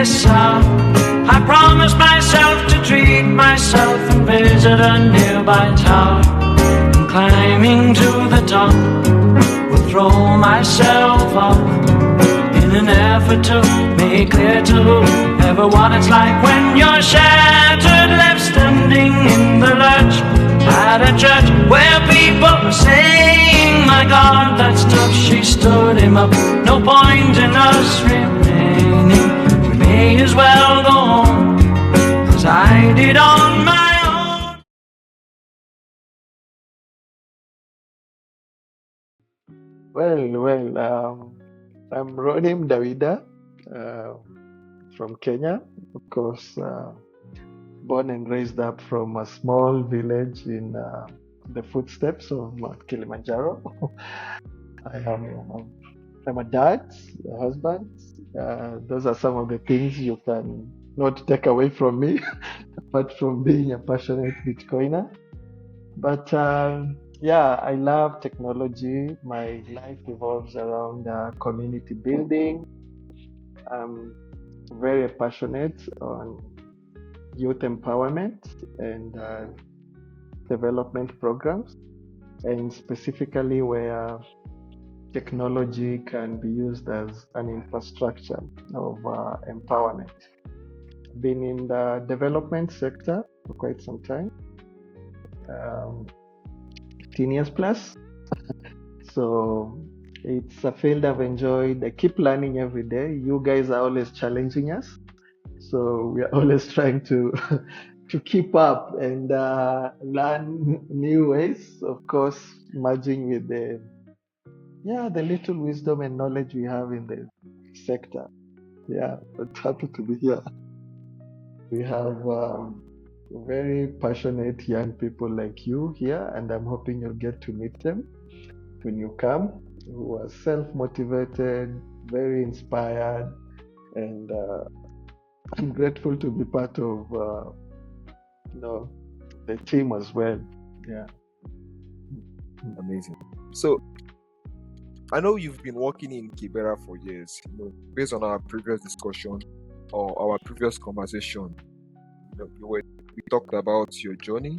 this out. I promised myself to treat myself and visit a nearby tower. And climbing to the top, will throw myself up in an effort to make clear to whoever what it's like when you're shattered, left standing in the lurch at a church where people were saying, my God, that's tough. She stood him up. No point in us remaining. We may as well go home, 'cause I did on my own. I'm Ronnie Mdawida from Kenya, of course, born and raised up from a small village in the footsteps of Mount Kilimanjaro. I'm a dad, a husband. Those are some of the things you can not take away from me, apart from being a passionate Bitcoiner. But yeah, I love technology. My life revolves around community building. I'm very passionate on youth empowerment and development programs, and specifically where technology can be used as an infrastructure of empowerment. Been in the development sector for quite some time, 15 years plus. So it's a field I've enjoyed. I keep learning every day. You guys are always challenging us, so we are always trying to to keep up and learn new ways. Of course, merging with the little wisdom and knowledge we have in the sector. Yeah, but happy to be here. We have very passionate young people like you here, and I'm hoping you'll get to meet them when you come, who are self-motivated, very inspired, and I'm grateful to be part of the team as well. Yeah. Amazing. So I know you've been working in Kibera for years. Based on our previous discussion or our previous conversation, we talked about your journey,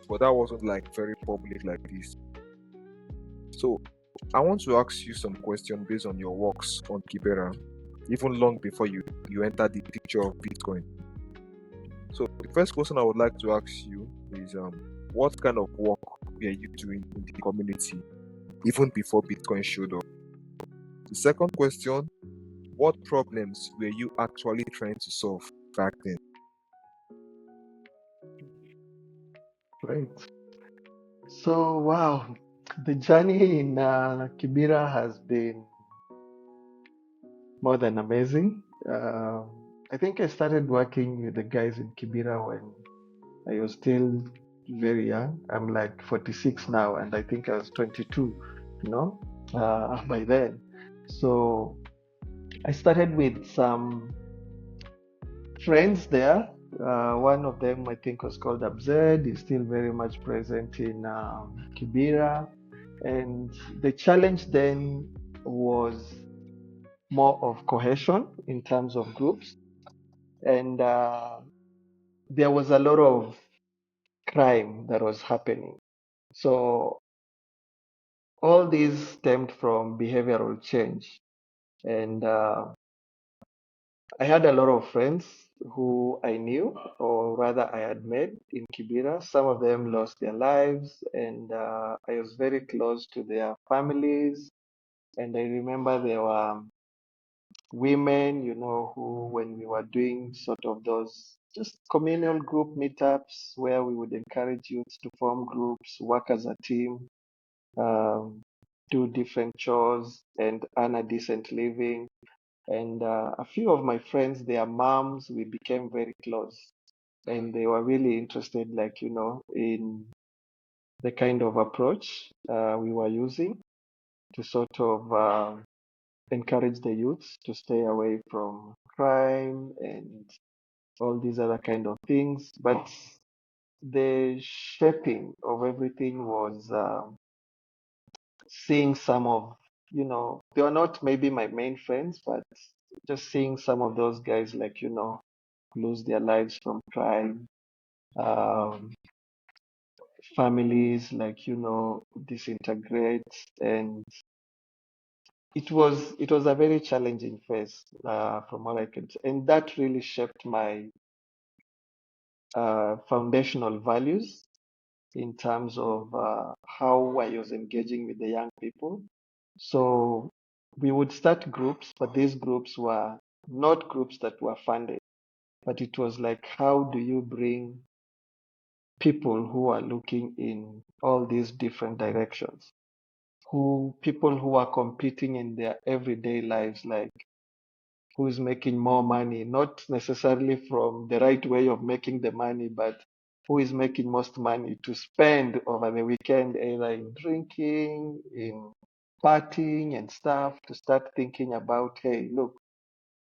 but that wasn't like very public like this. So I want to ask you some questions based on your works on Kibera, even long before you entered the picture of Bitcoin. So the first question I would like to ask you is, what kind of work were you doing in the community even before Bitcoin showed up? The second question, what problems were you actually trying to solve back then? Great. So, wow, the journey in Kibera has been more than amazing. I think I started working with the guys in Kibera when I was still very young. I'm like 46 now, and I think I was 22, by then. So I started with some friends there. One of them, I think, was called Abzed. He's still very much present in Kibera. And the challenge then was more of cohesion in terms of groups. And there was a lot of crime that was happening. So all these stemmed from behavioral change. And I had a lot of friends who I knew, or rather I had met in Kibera. Some of them lost their lives, and I was very close to their families. And I remember there were women, who, when we were doing sort of those just communal group meetups where we would encourage youth to form groups, work as a team, um, do different chores, and earn a decent living. And a few of my friends, their moms, we became very close. And they were really interested, in the kind of approach we were using to sort of encourage the youths to stay away from crime and all these other kind of things. But the shaping of everything was seeing some of, they were not maybe my main friends, but just seeing some of those guys, like, lose their lives from crime, um, families, like, disintegrate. And it was a very challenging phase, from what I can say. And that really shaped my foundational values in terms of how I was engaging with the young people. So we would start groups, but these groups were not groups that were funded, but it was like, how do you bring people who are looking in all these different directions, people who are competing in their everyday lives, like who is making more money, not necessarily from the right way of making the money, but who is making most money to spend over the weekend, either in drinking, in partying and stuff, to start thinking about, hey, look,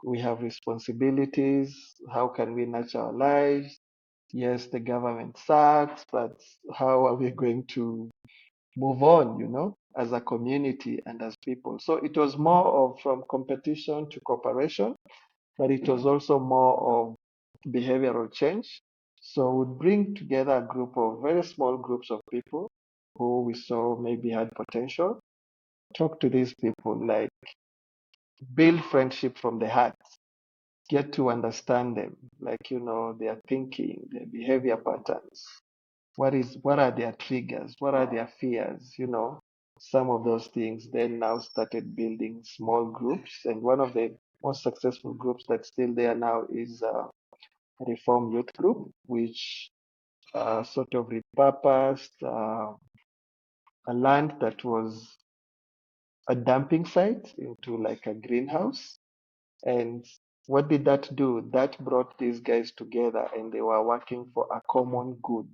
we have responsibilities. How can we nurture our lives? Yes, the government sucks, but how are we going to move on, as a community and as people? So it was more of from competition to cooperation, but it was also more of behavioral change. So we'd bring together a group of very small groups of people who we saw maybe had potential, talk to these people, like build friendship from the heart, get to understand them, like, their thinking, their behavior patterns. What are their triggers? What are their fears? Some of those things. Then now started building small groups. And one of the most successful groups that's still there now is Reform Youth Group, which sort of repurposed a land that was a dumping site into like a greenhouse. And what did that do? That brought these guys together and they were working for a common good.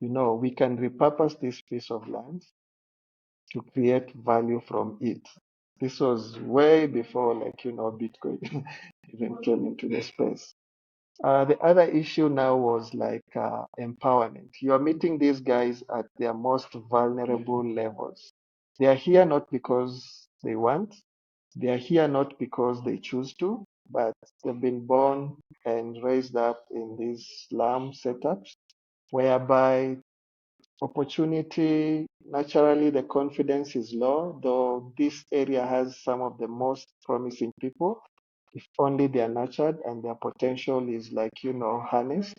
We can repurpose this piece of land to create value from it. This was way before, like, Bitcoin even came into the space. The other issue now was like empowerment. You are meeting these guys at their most vulnerable levels. They are here not because they want, they are here not because they choose to, but they've been born and raised up in these slum setups whereby opportunity, naturally, the confidence is low, though this area has some of the most promising people. If only they are nurtured and their potential is like, harnessed.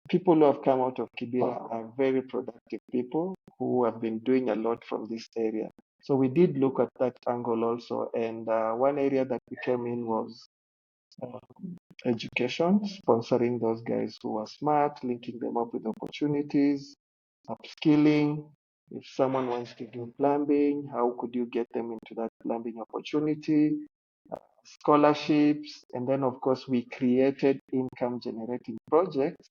People who have come out of Kibera are very productive people who have been doing a lot from this area. So we did look at that angle also. And one area that we came in was uh, education, sponsoring those guys who are smart, linking them up with opportunities, upskilling. If someone wants to do plumbing, how could you get them into that plumbing opportunity? Scholarships. And then, of course, we created income generating projects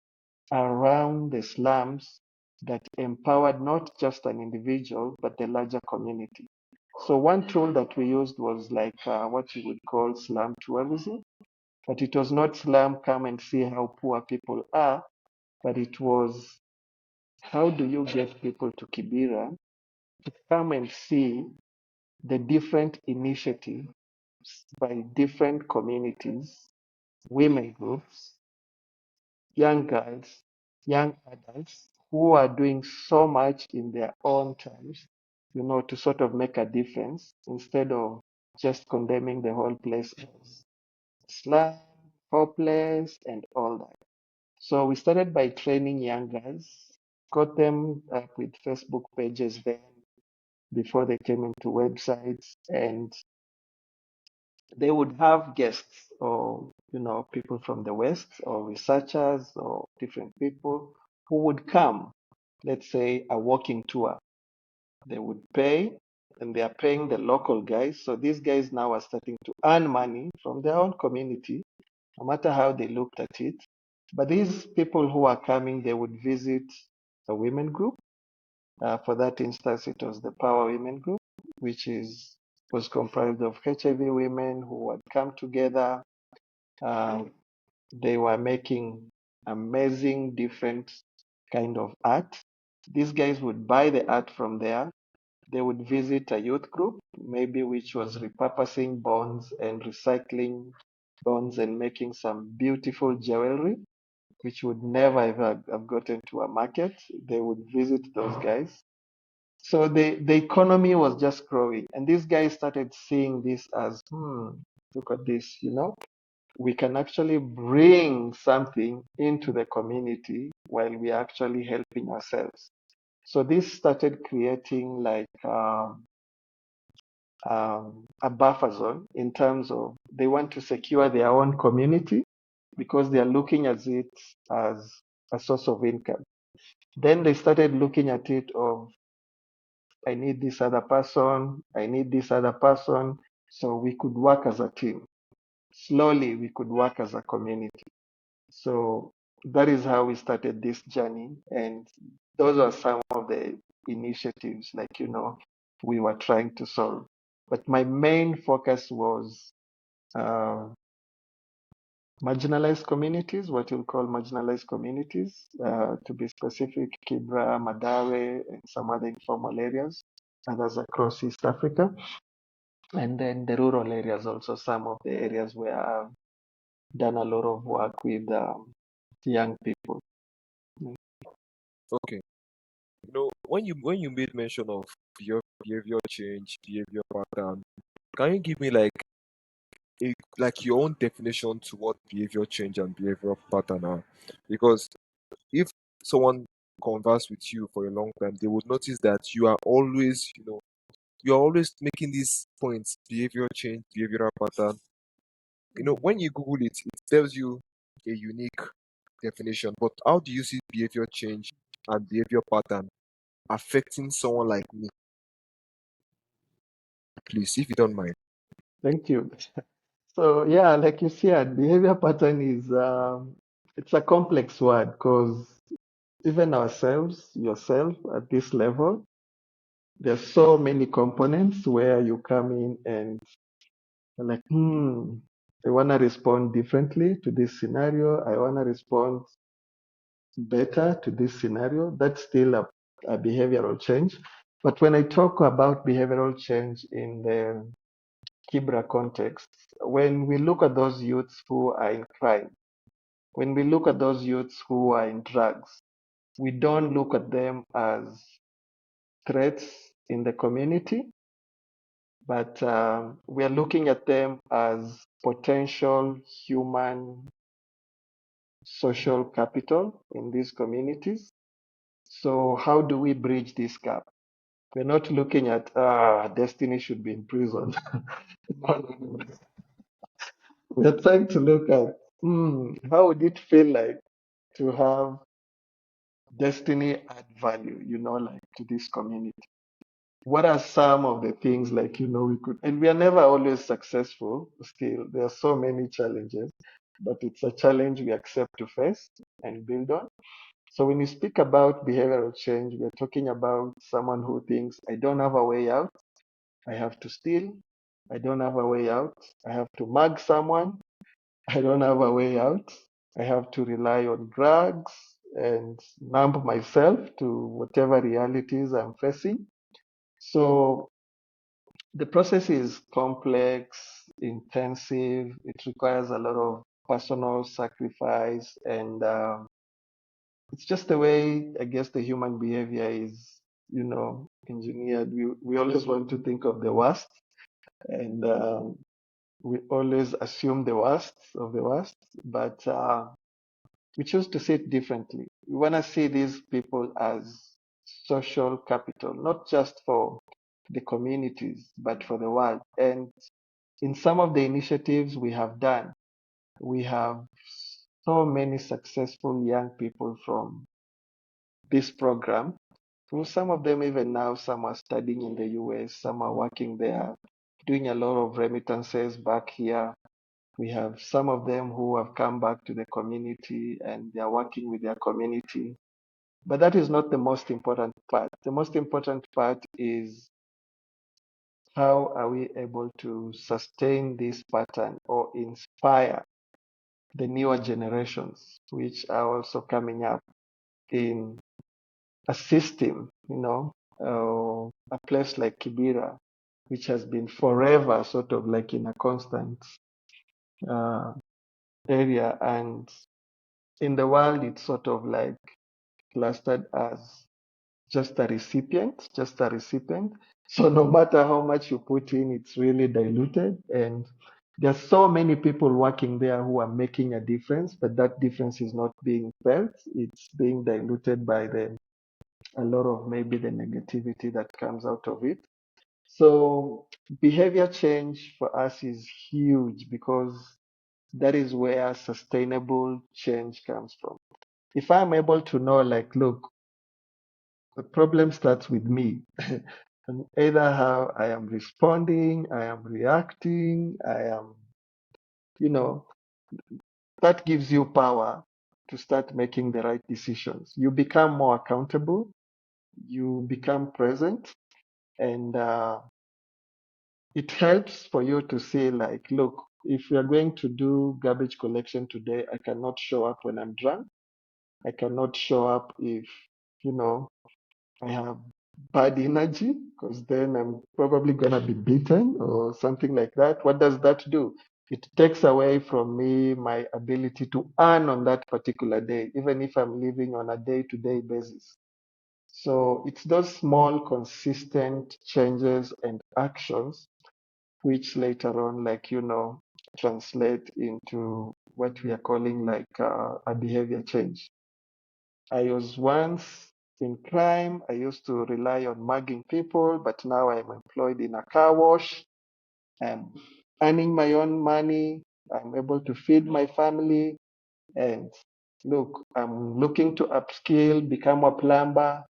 around the slums that empowered not just an individual, but the larger community. So one tool that we used was like what you would call slum tourism, but it was not slum, come and see how poor people are, but it was, how do you get people to Kibera to come and see the different initiatives by different communities, women groups, young girls, young adults who are doing so much in their own terms, to sort of make a difference instead of just condemning the whole place as slum, hopeless, and all that. So we started by training young girls, got them up with Facebook pages then before they came into websites, and they would have guests or people from the West or researchers or different people who would come, let's say a walking tour. They would pay and they are paying the local guys. So these guys now are starting to earn money from their own community, no matter how they looked at it. But these people who are coming, they would visit a women group. For that instance, it was the Power Women Group, which was comprised of HIV women who had come together. They were making amazing, different kind of art. These guys would buy the art from there, they would visit a youth group, maybe which was repurposing bonds and recycling bonds and making some beautiful jewelry, which would never ever have gotten to a market. They would visit those guys. So the economy was just growing. And these guys started seeing this as, look at this, we can actually bring something into the community while we are actually helping ourselves. So this started creating like a buffer zone in terms of they want to secure their own community because they are looking at it as a source of income. Then they started looking at it of, I need this other person, I need this other person. So we could work as a team. Slowly, we could work as a community. So that is how we started this journey. And those are some of the initiatives, like, we were trying to solve. But my main focus was uh, marginalized communities, what you'll call marginalized communities, to be specific, Kibra, Madawe, and some other informal areas, others across East Africa. And then the rural areas also, some of the areas where I've done a lot of work with young people. Okay. When you made mention of your behavior change, behavior pattern, can you give me like your own definition to what behavior change and behavioral pattern are? Because if someone converse with you for a long time, they would notice that you are always making these points: behavior change, behavioral pattern. When you Google it, it tells you a unique definition. But how do you see behavior change and behavior pattern affecting someone like me? Please, if you don't mind. Thank you. So yeah, like you said, behavior pattern is it's a complex word because even ourselves, yourself at this level, there's so many components where you come in and you're like, I want to respond differently to this scenario. I want to respond better to this scenario. That's still a behavioral change. But when I talk about behavioral change in the Kibra context, when we look at those youths who are in crime, when we look at those youths who are in drugs, we don't look at them as threats in the community, but we are looking at them as potential human social capital in these communities. So how do we bridge this gap? We're not looking at Destiny should be in prison. No, no, no. We're trying to look at how would it feel like to have Destiny add value, like to this community. What are some of the things like, we could, and we are never always successful still. There are so many challenges, but it's a challenge we accept to face and build on. So when you speak about behavioral change, we're talking about someone who thinks, I don't have a way out. I have to steal. I don't have a way out. I have to mug someone. I don't have a way out. I have to rely on drugs and numb myself to whatever realities I'm facing. So the process is complex, intensive. It requires a lot of personal sacrifice, and it's just the way I guess the human behavior is, engineered. We always want to think of the worst, and we always assume the worst of the worst, but we choose to see it differently. We want to see these people as social capital, not just for the communities, but for the world. And in some of the initiatives we have done, we have so many successful young people from this program. Who some of them even now, some are studying in the US, some are working there, doing a lot of remittances back here. We have some of them who have come back to the community and they are working with their community. But that is not the most important part. The most important part is how are we able to sustain this pattern or inspire the newer generations, which are also coming up in a system, a place like Kibera, which has been forever sort of like in a constant uh, area, and in the world it's sort of like clustered as just a recipient, just a recipient. So no matter how much you put in, it's really diluted. And there's so many people working there who are making a difference, but that difference is not being felt. It's being diluted by a lot of maybe the negativity that comes out of it. So behavior change for us is huge because that is where sustainable change comes from. If I'm able to know, like, look, the problem starts with me. And either how I am responding, I am reacting, I am, you know, that gives you power to start making the right decisions. You become more accountable, you become present, and it helps for you to say, like, look, if we are going to do garbage collection today, I cannot show up when I'm drunk. I cannot show up if, you know, I have bad energy, because then I'm probably gonna be beaten or something like that. What does that do? It takes away from me my ability to earn on that particular day, even if I'm living on a day-to-day basis. So it's those small, consistent changes and actions which later on, like, translate into what we are calling like a behavior change. I was once in crime. I used to rely on mugging people, but now I'm employed in a car wash. I'm earning my own money. I'm able to feed my family. And look, I'm looking to upskill, become a plumber,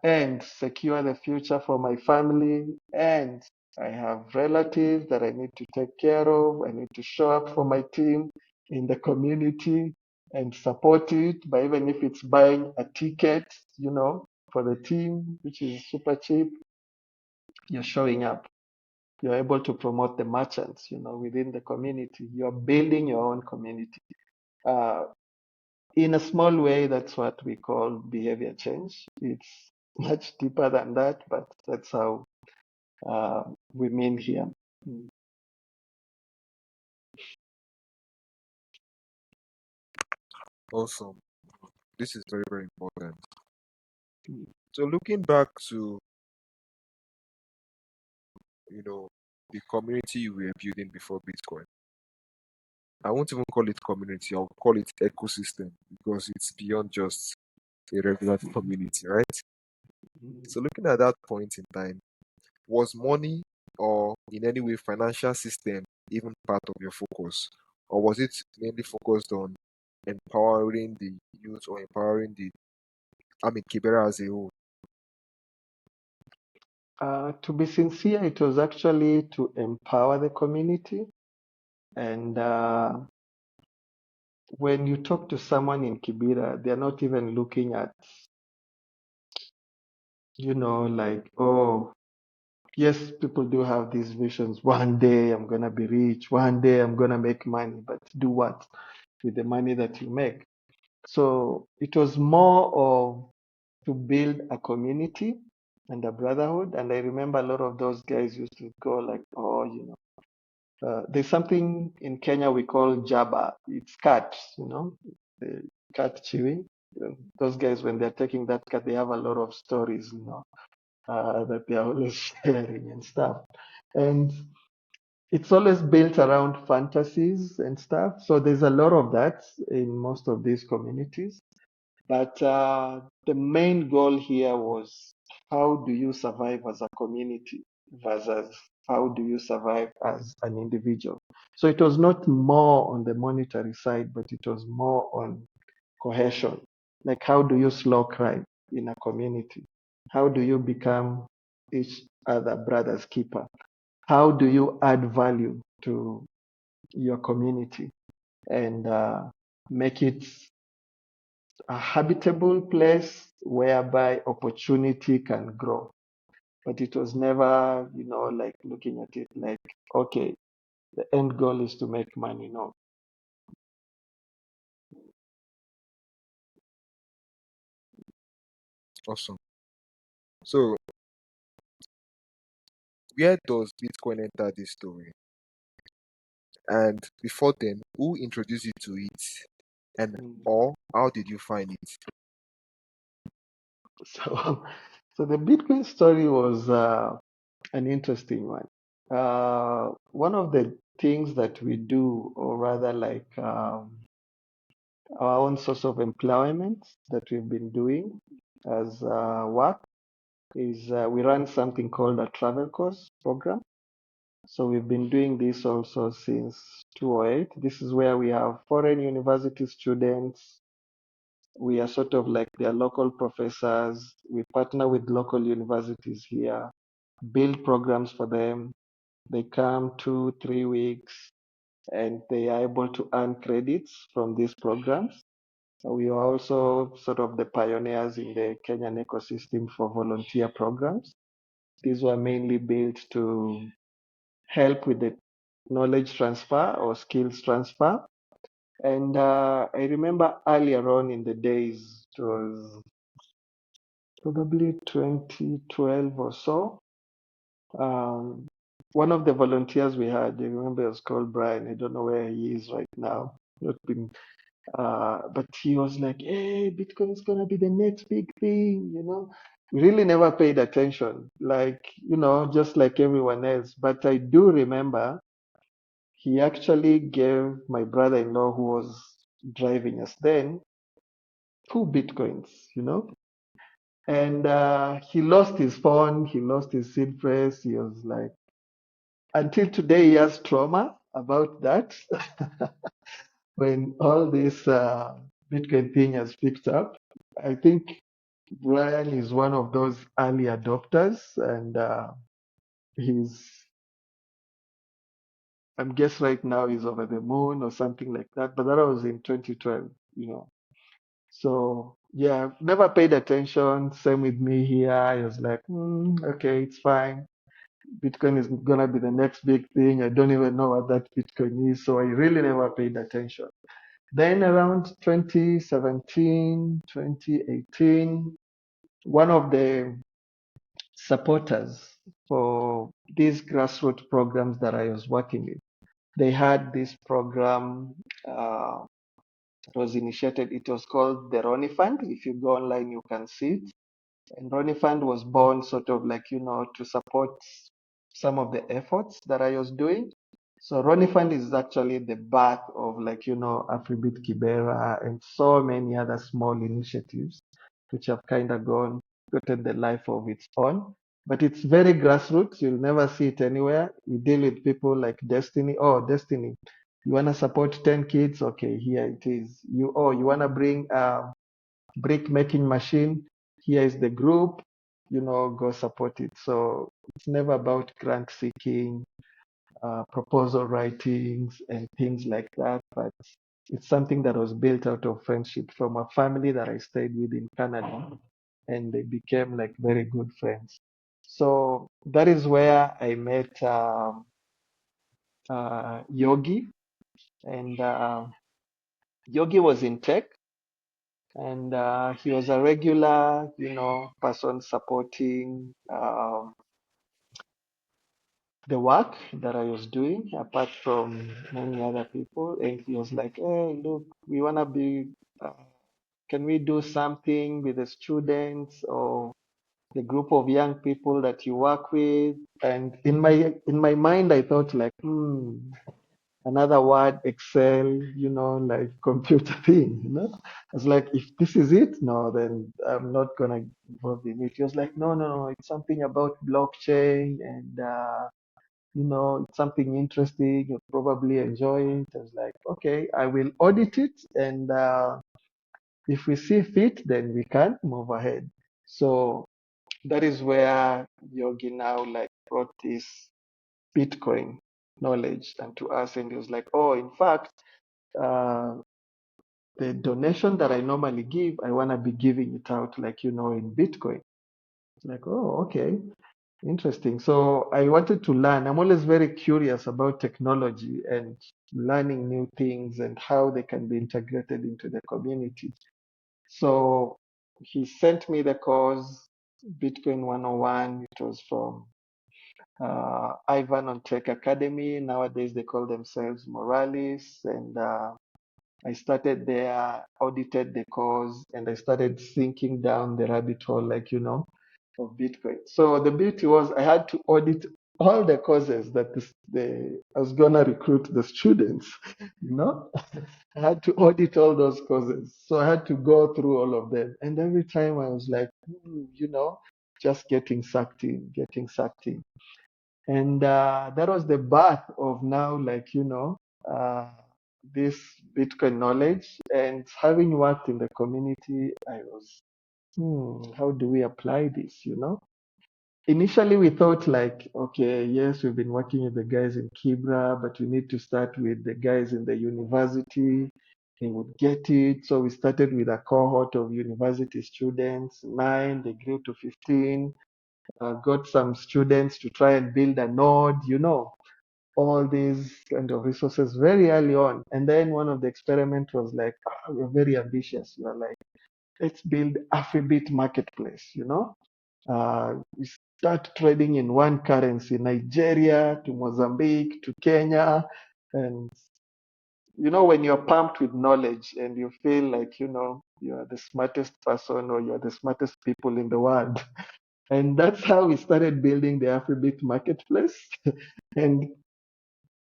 and secure the future for my family. And I have relatives that I need to take care of. I need to show up for my team in the community and support it by, even if it's buying a ticket, for the team, which is super cheap. You're showing up. You're able to promote the merchants, within the community. You're building your own community. Uh, in a small way, that's what we call behavior change. It's much deeper than that, but that's how we mean here. Mm. Awesome. This is very, very important. Mm. So looking back to, you know, the community you were building before Bitcoin, I won't even call it community, I'll call it ecosystem because it's beyond just a regular community, right? So looking at that point in time, was money or in any way financial system even part of your focus? Or was it mainly focused on empowering the youth or empowering Kibera as a whole? To be sincere, it was actually to empower the community. And when you talk to someone in Kibera, they're not even looking at, like, oh, yes, people do have these visions. One day I'm going to be rich. One day I'm going to make money. But do what with the money that you make? So it was more of to build a community and a brotherhood. And I remember a lot of those guys used to go like, oh, there's something in Kenya we call jaba. It's cat, the cat chewing. Those guys, when they're taking that cat, they have a lot of stories, that they're always sharing and stuff. And it's always built around fantasies and stuff. So there's a lot of that in most of these communities. But the main goal here was, how do you survive as a community versus how do you survive as an individual? So it was not more on the monetary side, but it was more on cohesion. Like, how do you slow crime in a community? How do you become each other brother's keeper? How do you add value to your community and make it a habitable place whereby opportunity can grow? But it was never, like looking at it like, okay, the end goal is to make money. No. Awesome. So, where does Bitcoin enter this story? And before then, who introduced you to it? And Mm. or how did you find it? So, so the Bitcoin story was an interesting one. One of the things that we do, or rather like our own source of employment that we've been doing as work, is we run something called a travel course program. So we've been doing this also since 2008. This is where we have foreign university students. We are sort of like their local professors. We partner with local universities here, build programs for them. They come 2, 3 weeks and they are able to earn credits from these programs. So we are also sort of the pioneers in the Kenyan ecosystem for volunteer programs. These were mainly built to help with the knowledge transfer or skills transfer. And I remember earlier on in the days, it was probably 2012 or so. Um, One of the volunteers we had, I remember it was called Brian. I don't know where he is right now. Not been, but he was like, "Hey, Bitcoin is gonna be the next big thing," you know. We really never paid attention, like, you know, just like everyone else. But I do remember he actually gave my brother-in-law, who was driving us then, 2 Bitcoins, you know. And he lost his phone, he lost his seed phrase. He was like, until today, he has trauma about that. When all this Bitcoin thing has picked up, I think Brian is one of those early adopters, and he's, I'm guess right now he's over the moon or something like that. But that was in 2012, you know. So yeah, never paid attention. Same with me here. I was like, okay, it's fine. Bitcoin is gonna be the next big thing. I don't even know what that Bitcoin is, so I really never paid attention. Then around 2017, 2018, one of the supporters for these grassroots programs that I was working with, they had this program. Was initiated. It was called the Ronnie Fund. If you go online, you can see it. And Ronnie Fund was born sort of like, you know, to support some of the efforts that I was doing. So Ronnie Fund is actually the birth of, like, you know, AfriBit Kibera and so many other small initiatives which have kind of gotten the life of its own. But it's very grassroots. You'll never see it anywhere. We deal with people like Destiny. Oh, Destiny, you want to support 10 kids? Okay, here it is. You want to bring brick making machine? Here is the group, you know, go support it. So it's never about grant seeking, proposal writings, and things like that. But it's something that was built out of friendship from a family that I stayed with in Canada, and they became like very good friends. So that is where I met Yogi, and Yogi was in tech, and he was a regular, you know, person supporting the work that I was doing, apart from many other people. And he was like, "Hey, look, we wanna be. Can we do something with the students or the group of young people that you work with?" And in my mind, I thought like, another word, Excel, you know, like computer thing, you know. I was like, if this is it, no, then I'm not gonna involve in it. He was like, no, no, no, it's something about blockchain, and you know, it's something interesting. You'll probably enjoy it. I was like, okay, I will audit it, and if we see fit, then we can move ahead. So that is where Yogi now like brought this Bitcoin knowledge and to us, and he was like, oh, in fact, uh, the donation that I normally give, I want to be giving it out, like, you know, in Bitcoin. It's like, oh, okay, interesting. So I wanted to learn. I'm always very curious about technology and learning new things and how they can be integrated into the community. So he sent me the course. Bitcoin 101. It was from Ivan on Tech Academy. Nowadays they call themselves Morales. And I started there, audited the course, and I started sinking down the rabbit hole, like, of Bitcoin. So the beauty was I had to audit all the courses that I was gonna recruit the students, you know. I had to audit all those courses. So I had to go through all of them. And every time I was like, just getting sucked in, getting sucked in. And that was the birth of now, like, uh, this Bitcoin knowledge. And having worked in the community, I was, how do we apply this? Initially, we thought like, okay, yes, we've been working with the guys in Kibra, but we need to start with the guys in the university. They would get it. So we started with a cohort of university students, 9, they grew to 15, got some students to try and build a node, all these kind of resources very early on. And then one of the experiment was like, we're very ambitious. We're like, let's build AfriBit marketplace. We start trading in one currency, Nigeria to Mozambique to Kenya. And, when you're pumped with knowledge and you feel like, you are the smartest person or you're the smartest people in the world. And that's how we started building the AfriBit marketplace. And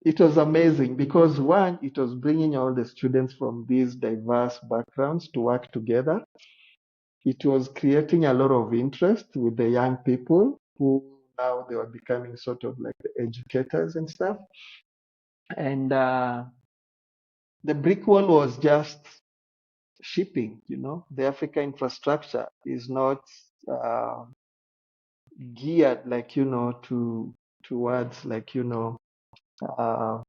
it was amazing because one, it was bringing all the students from these diverse backgrounds to work together. It was creating a lot of interest with the young people who now they were becoming sort of like the educators and stuff. And the brick wall was just shipping. The Africa infrastructure is not geared like, towards like, uh,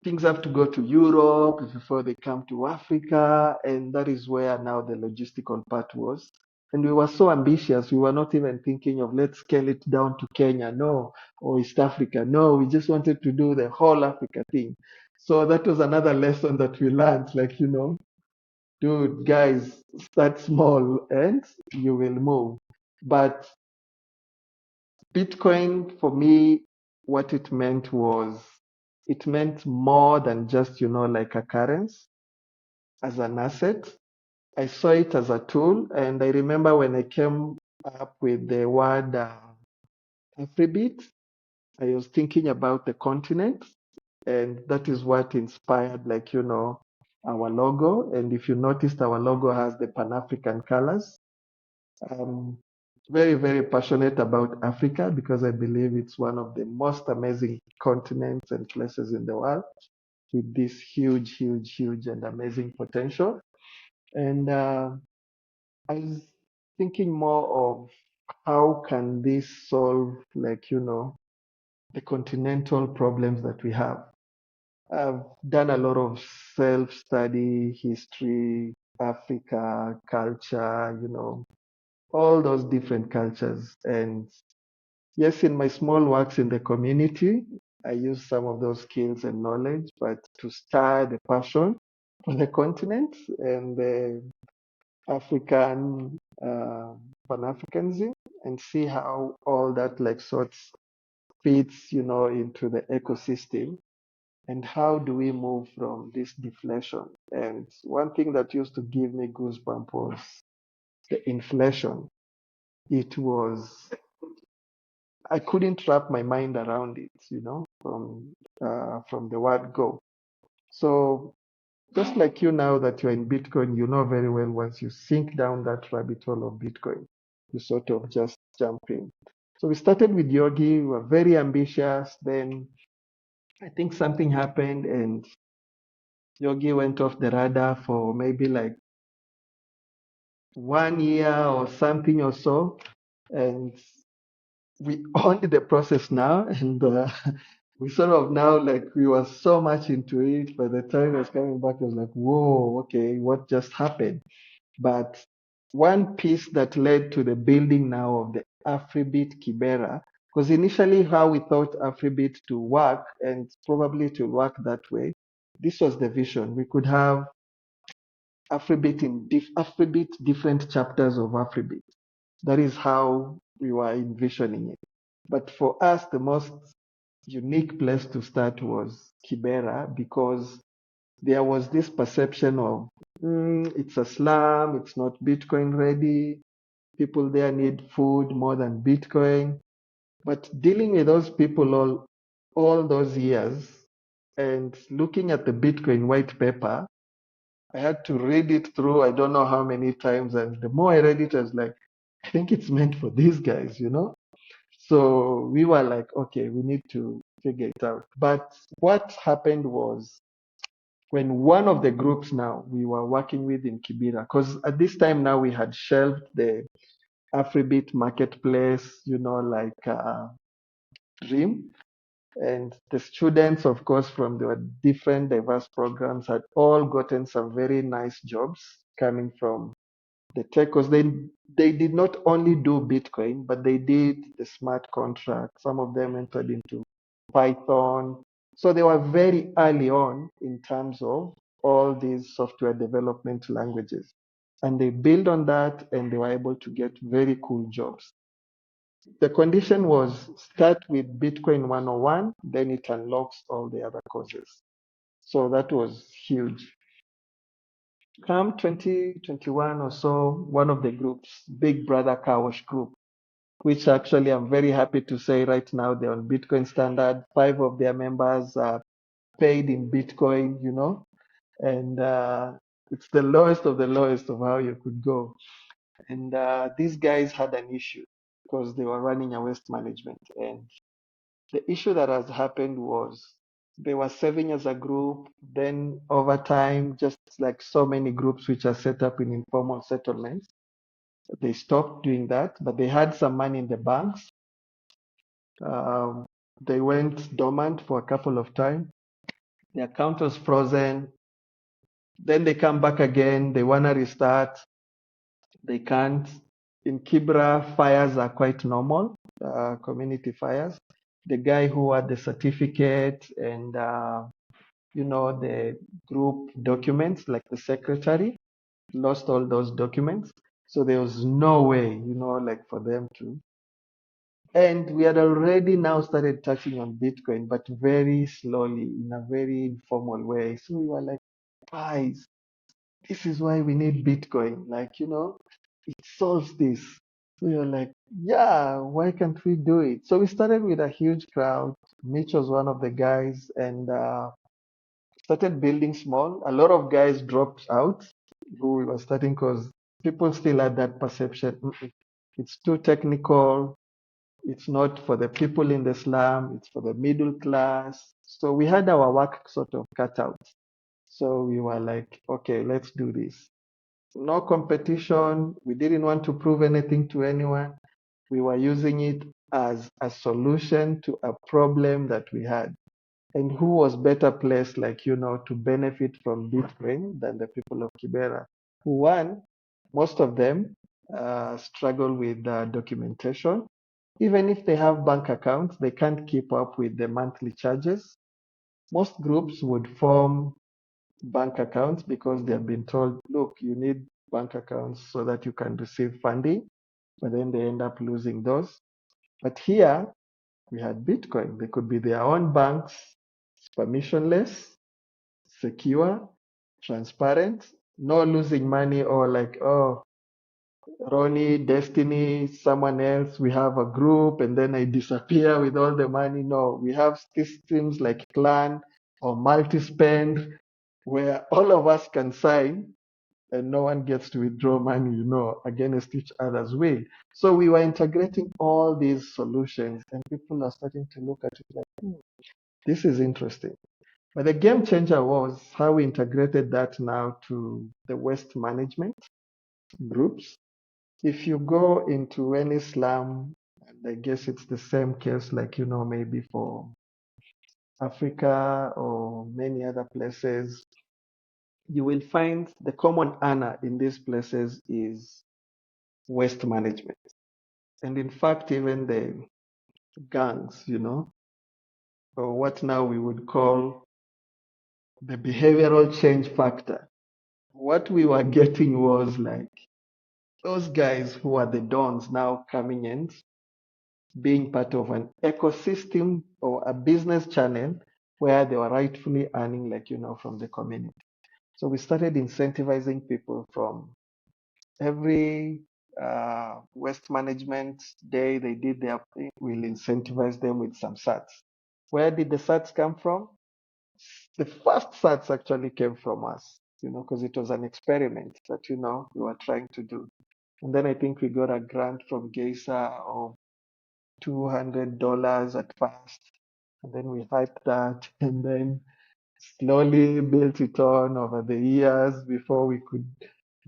things have to go to Europe before they come to Africa. And that is where now the logistical part was. And we were so ambitious. We were not even thinking of let's scale it down to Kenya, no, or East Africa. No, we just wanted to do the whole Africa thing. So that was another lesson that we learned, like, dude, guys, start small and you will move. But Bitcoin for me, what it meant was it meant more than just, like a currency as an asset. I saw it as a tool. And I remember when I came up with the word AfriBit, I was thinking about the continent. And that is what inspired, like, our logo. And if you noticed, our logo has the Pan-African colors. I'm very, very passionate about Africa because I believe it's one of the most amazing continents and places in the world with this huge, huge, huge and amazing potential. And I was thinking more of how can this solve, like, the continental problems that we have. I've done a lot of self-study, history, Africa, culture, all those different cultures. And yes, in my small works in the community, I use some of those skills and knowledge, but to stir the passion for the continent and the African Pan-Africanism and see how all that like sorts fits, into the ecosystem and how do we move from this deflation. And one thing that used to give me goosebumps was the inflation. It was I couldn't wrap my mind around it, from the word go. So just like you now that you're in Bitcoin, you know very well once you sink down that rabbit hole of Bitcoin, you sort of just jump in. So we started with Yogi, we were very ambitious. Then I think something happened and Yogi went off the radar for maybe like 1 year or something or so. And we owned the process now and we sort of now like we were so much into it. By the time I was coming back, I was like, whoa, okay, what just happened? But one piece that led to the building now of the AfriBit Kibera, because initially how we thought AfriBit to work and probably to work that way, this was the vision. We could have AfriBit different chapters of AfriBit. That is how we were envisioning it. But for us, the most unique place to start was Kibera because there was this perception of it's a slum, it's not Bitcoin ready, people there need food more than Bitcoin. But dealing with those people all those years and looking at the Bitcoin white paper, I had to read it through I don't know how many times. And the more I read it, I was like, I think it's meant for these guys, you know? So we were like, okay, we need to figure it out. But what happened was when one of the groups now we were working with in Kibera, because at this time now we had shelved the AfriBit marketplace, you know, like Dream. And the students, of course, from the different diverse programs had all gotten some very nice jobs coming from the tech, because they did not only do Bitcoin, but they did the smart contract. Some of them entered into Python. So they were very early on in terms of all these software development languages. And they built on that and they were able to get very cool jobs. The condition was start with Bitcoin 101, then it unlocks all the other courses. So that was huge. Come 2021 or so, one of the groups, Big Brother Car Wash Group, which actually I'm very happy to say right now they're on Bitcoin standard. 5 of their members are paid in Bitcoin, you know, and it's the lowest of the lowest of how you could go. And these guys had an issue because they were running a waste management. And the issue that has happened was they were serving as a group. Then over time, just like so many groups which are set up in informal settlements, they stopped doing that, but they had some money in the banks. Um, they went dormant for a couple of times. The account was frozen. Then they come back again. They want to restart. They can't. In Kibra, fires are quite normal, community fires. The guy who had the certificate and you know, the group documents, like the secretary, lost all those documents. So there was no way, you know, like for them to. And we had already now started touching on Bitcoin, but very slowly in a very informal way. So we were like, guys, this is why we need Bitcoin. Like, you know, it solves this. So we were like, yeah, why can't we do it? So we started with a huge crowd. Mitch was one of the guys, and started building small. A lot of guys dropped out who we were starting because people still had that perception. It's too technical. It's not for the people in the slum. It's for the middle class. So we had our work sort of cut out. So we were like, okay, let's do this. No competition. We didn't want to prove anything to anyone. We were using it as a solution to a problem that we had. And who was better placed, like, you know, to benefit from Bitcoin than the people of Kibera, who one, most of them struggle with documentation. Even if they have bank accounts, they can't keep up with the monthly charges. Most groups would form bank accounts because they have been told, look, you need bank accounts so that you can receive funding, but then they end up losing those. But here, we had Bitcoin. They could be their own banks, permissionless, secure, transparent, no losing money or like, oh, Ronnie, Destiny, someone else, we have a group and then I disappear with all the money. No, we have systems like Clan or multi-spend where all of us can sign and no one gets to withdraw money, you know, against each other's will. So we were integrating all these solutions and people are starting to look at it like, this is interesting. But the game changer was how we integrated that now to the waste management groups. If you go into any slum, and I guess it's the same case, like, you know, maybe for Africa or many other places, you will find the common earner in these places is waste management. And in fact, even the gangs, you know, or what now we would call the behavioral change factor. What we were getting was like those guys who are the dons now coming in, being part of an ecosystem or a business channel where they were rightfully earning, like, from the community. So we started incentivizing people from every waste management day they did their thing, we'll incentivize them with some sats. Where did the sats come from? The first sats actually came from us, because it was an experiment that, we were trying to do. And then I think we got a grant from Geisa of $200 at first. And then we hyped that and then slowly built it on over the years before we could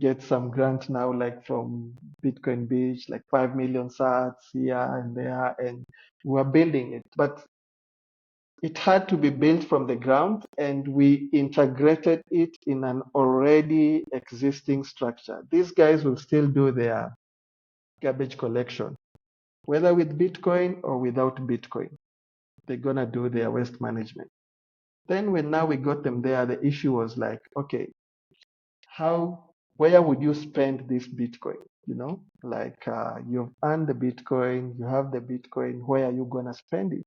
get some grant now, like from Bitcoin Beach, like 5 million sats here and there. And we're building it. But it had to be built from the ground, and we integrated it in an already existing structure. These guys will still do their garbage collection, whether with Bitcoin or without Bitcoin. They're gonna do their waste management. Then when now we got them there, the issue was like, okay, where would you spend this Bitcoin? Like you've earned the Bitcoin, you have the Bitcoin, where are you gonna spend it?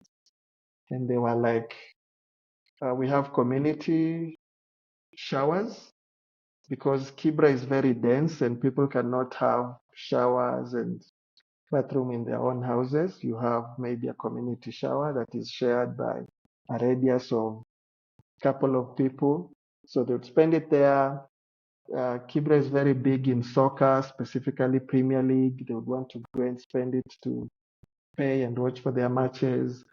And they were like, we have community showers because Kibra is very dense and people cannot have showers and bathroom in their own houses. You have maybe a community shower that is shared by a radius of a couple of people. So they would spend it there. Kibra is very big in soccer, specifically Premier League. They would want to go and spend it to pay and watch for their matches,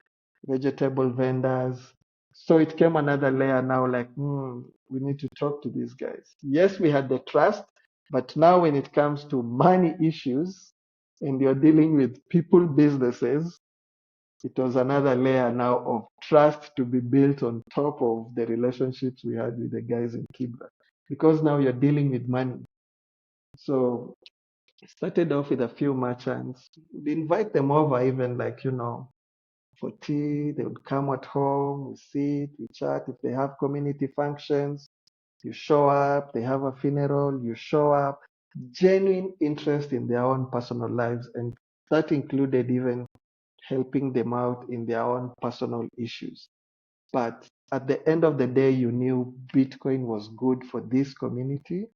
vegetable vendors. So it came another layer now, like, we need to talk to these guys. Yes, we had the trust, but now when it comes to money issues and you're dealing with people businesses, it was another layer now of trust to be built on top of the relationships we had with the guys in Kibra. Because now you're dealing with money. So started off with a few merchants. We invite them over, even like, for tea. They would come at home, we sit, we chat. If they have community functions, you show up. They have a funeral, you show up. Genuine interest in their own personal lives. And that included even helping them out in their own personal issues. But at the end of the day, you knew Bitcoin was good for this community.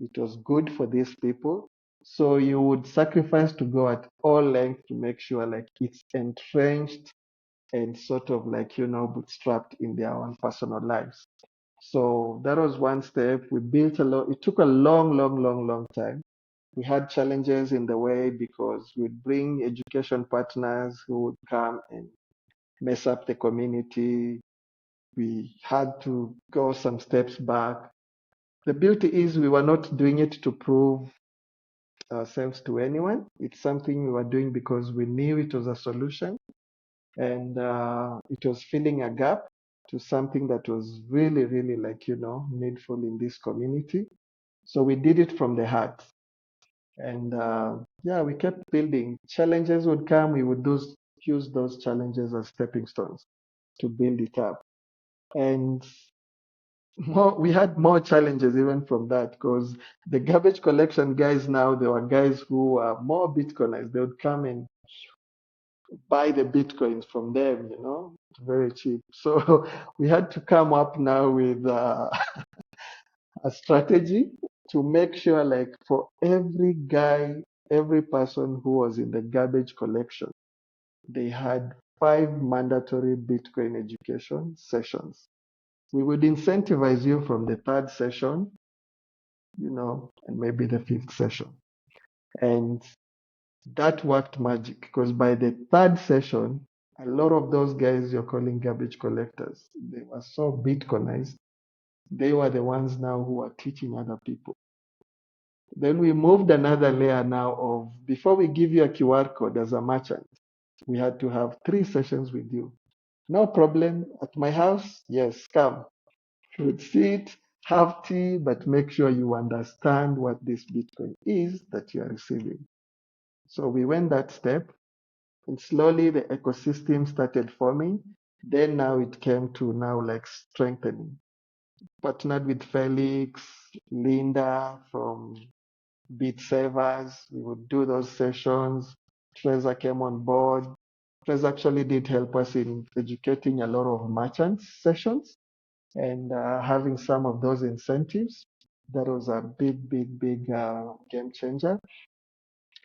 It was good for these people. So you would sacrifice to go at all lengths to make sure like it's entrenched and sort of like, bootstrapped in their own personal lives. So that was one step. We built a lot. It took a long, long, long, long time. We had challenges in the way because we'd bring education partners who would come and mess up the community. We had to go some steps back. The beauty is we were not doing it to prove ourselves to anyone. It's something we were doing because we knew it was a solution, and it was filling a gap to something that was really, really like, needful in this community. So we did it from the heart. And yeah, we kept building. Challenges would come, we would use those challenges as stepping stones to build it up. And we had more challenges even from that because the garbage collection guys now, there were guys who are more Bitcoiners. They would come and buy the Bitcoins from them, very cheap. So we had to come up now with a strategy to make sure, like, for every guy, every person who was in the garbage collection, they had 5 mandatory Bitcoin education sessions. We would incentivize you from the 3rd session, and maybe the 5th session. And that worked magic because by the 3rd session, a lot of those guys you're calling garbage collectors, they were so Bitcoinized. They were the ones now who are teaching other people. Then we moved another layer now of before we give you a QR code as a merchant, we had to have 3 sessions with you. No problem. At my house, yes, come. You would sit, have tea, but make sure you understand what this Bitcoin is that you are receiving. So we went that step, and slowly the ecosystem started forming. Then now it came to now like strengthening. Partnered with Felix, Linda from Beat Savers. We would do those sessions. Trezor came on board. Trezor actually did help us in educating a lot of merchants sessions and having some of those incentives. That was a big game changer.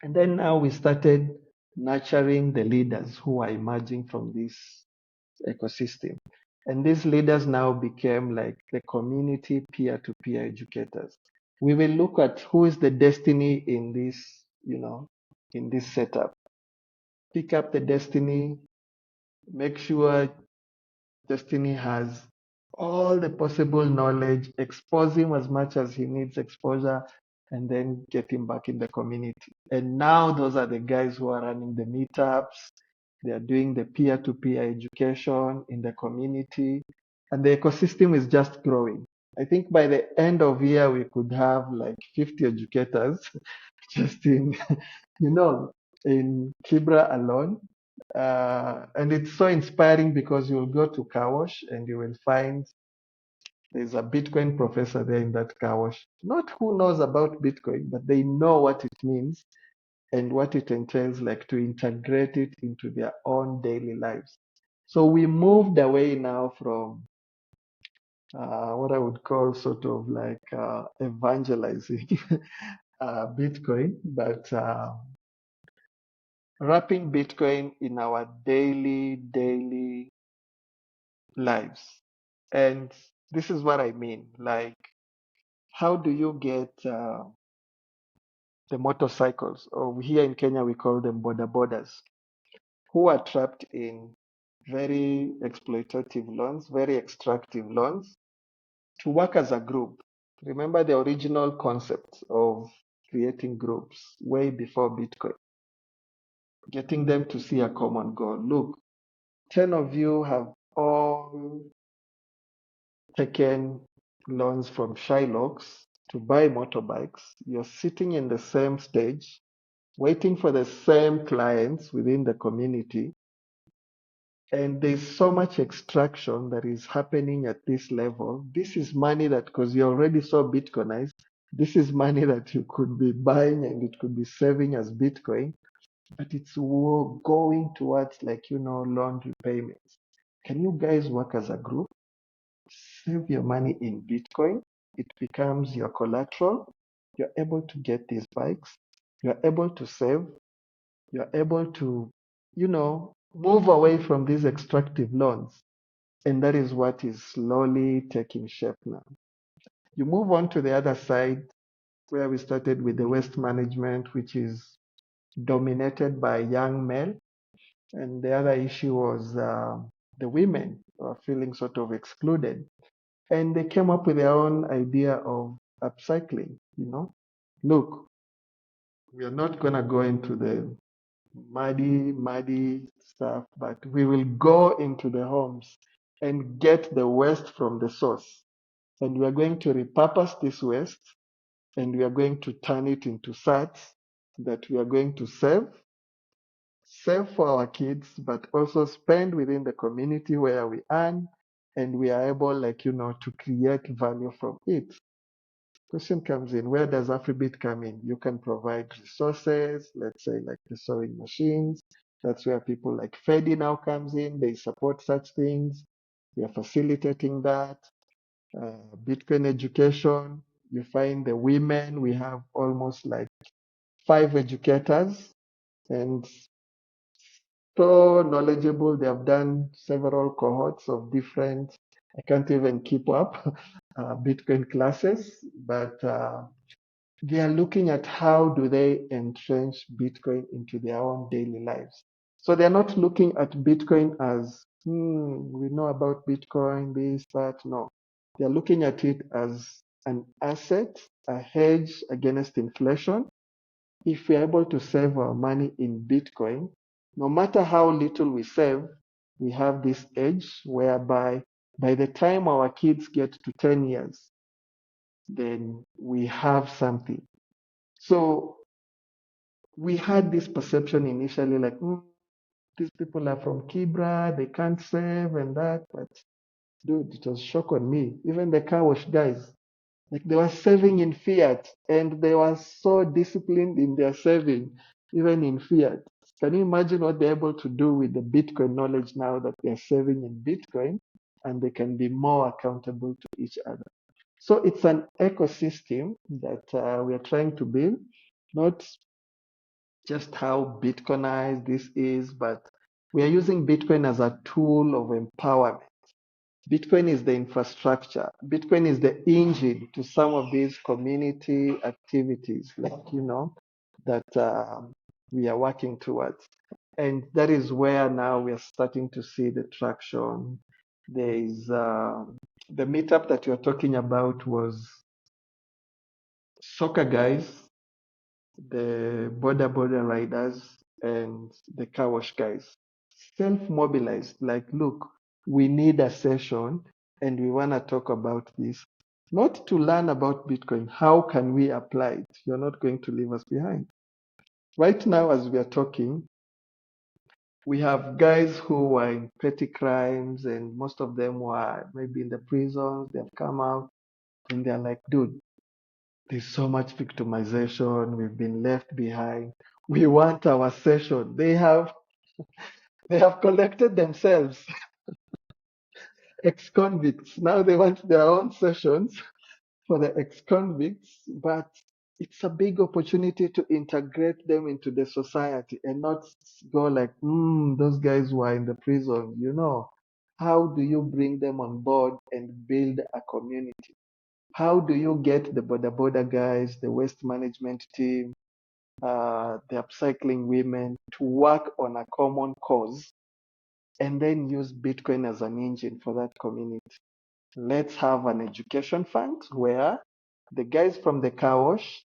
And then now we started nurturing the leaders who are emerging from this ecosystem. And these leaders now became like the community peer-to-peer educators. We will look at who is the destiny in this, in this setup. Pick up the destiny, make sure Destiny has all the possible knowledge, expose him as much as he needs exposure, and then get him back in the community. And now those are the guys who are running the meetups. They are doing the peer-to-peer education in the community, and the ecosystem is just growing. I think by the end of year, we could have like 50 educators just in, you know, in Kibra alone. And it's so inspiring because you'll go to Kawosh and you will find there's a Bitcoin professor there in that Kawosh. Not who knows about Bitcoin, but they know what it means and what it entails, like to integrate it into their own daily lives. So we moved away now from what I would call sort of like evangelizing Bitcoin, but wrapping Bitcoin in our daily lives. And this is what I mean. Like, how do you get the motorcycles, or here in Kenya, we call them border borders, who are trapped in very exploitative loans, very extractive loans, to work as a group? Remember the original concept of creating groups way before Bitcoin, getting them to see a common goal. Look, 10 of you have all taken loans from Shylocks to buy motorbikes. You're sitting in the same stage, waiting for the same clients within the community. And there's so much extraction that is happening at this level. This is money that, because you're already so Bitcoinized, this is money that you could be buying and it could be saving as Bitcoin, but it's going towards, like, loan repayments. Can you guys work as a group? Save your money in Bitcoin. It becomes your collateral. You're able to get these bikes. You're able to save. You're able to, move away from these extractive loans. And that is what is slowly taking shape now. You move on to the other side where we started with the waste management, which is dominated by young men. And the other issue was the women are feeling sort of excluded. And they came up with their own idea of upcycling. Look, we are not going to go into the muddy stuff, but we will go into the homes and get the waste from the source. And we are going to repurpose this waste and we are going to turn it into sats that we are going to save for our kids, but also spend within the community where we earn, and we are able, to create value from it. Question comes in, where does AfriBit come in? You can provide resources, let's say like the sewing machines. That's where people like Fedi now comes in. They support such things. We are facilitating that. Bitcoin education. You find the women. We have almost like 5 educators and so knowledgeable. They have done several cohorts of different, I can't even keep up, Bitcoin classes, but they are looking at how do they entrench Bitcoin into their own daily lives. So they're not looking at Bitcoin as, we know about Bitcoin, this, that. No, they're looking at it as an asset, a hedge against inflation. If we're able to save our money in Bitcoin, no matter how little we save, we have this edge whereby by the time our kids get to 10 years, then we have something. So we had this perception initially like, these people are from Kibra, they can't save and that. But dude, it was shock on me. Even the car wash guys, Like they were saving in fiat and they were so disciplined in their saving, even in fiat. Can you imagine what they're able to do with the Bitcoin knowledge now that they're saving in Bitcoin and they can be more accountable to each other? So it's an ecosystem that we are trying to build, not just how Bitcoinized this is, but we are using Bitcoin as a tool of empowerment. Bitcoin is the infrastructure. Bitcoin is the engine to some of these community activities, like, that we are working towards. And that is where now we are starting to see the traction. There is the meetup that you're talking about was soccer guys, the border riders, and the car wash guys self-mobilized, like, look, we need a session and we want to talk about this, not to learn about Bitcoin. How can we apply it? You're not going to leave us behind. Right now, as we are talking, we have guys who are in petty crimes, and most of them were maybe in the prisons. They've come out and they're like, dude, there's so much victimization. We've been left behind. We want our session. They have collected themselves, ex-convicts. Now they want their own sessions for the ex-convicts, but it's a big opportunity to integrate them into the society and not go like, those guys were in the prison. How do you bring them on board and build a community? How do you get the border guys, the waste management team, the upcycling women to work on a common cause and then use Bitcoin as an engine for that community? Let's have an education fund where the guys from the car wash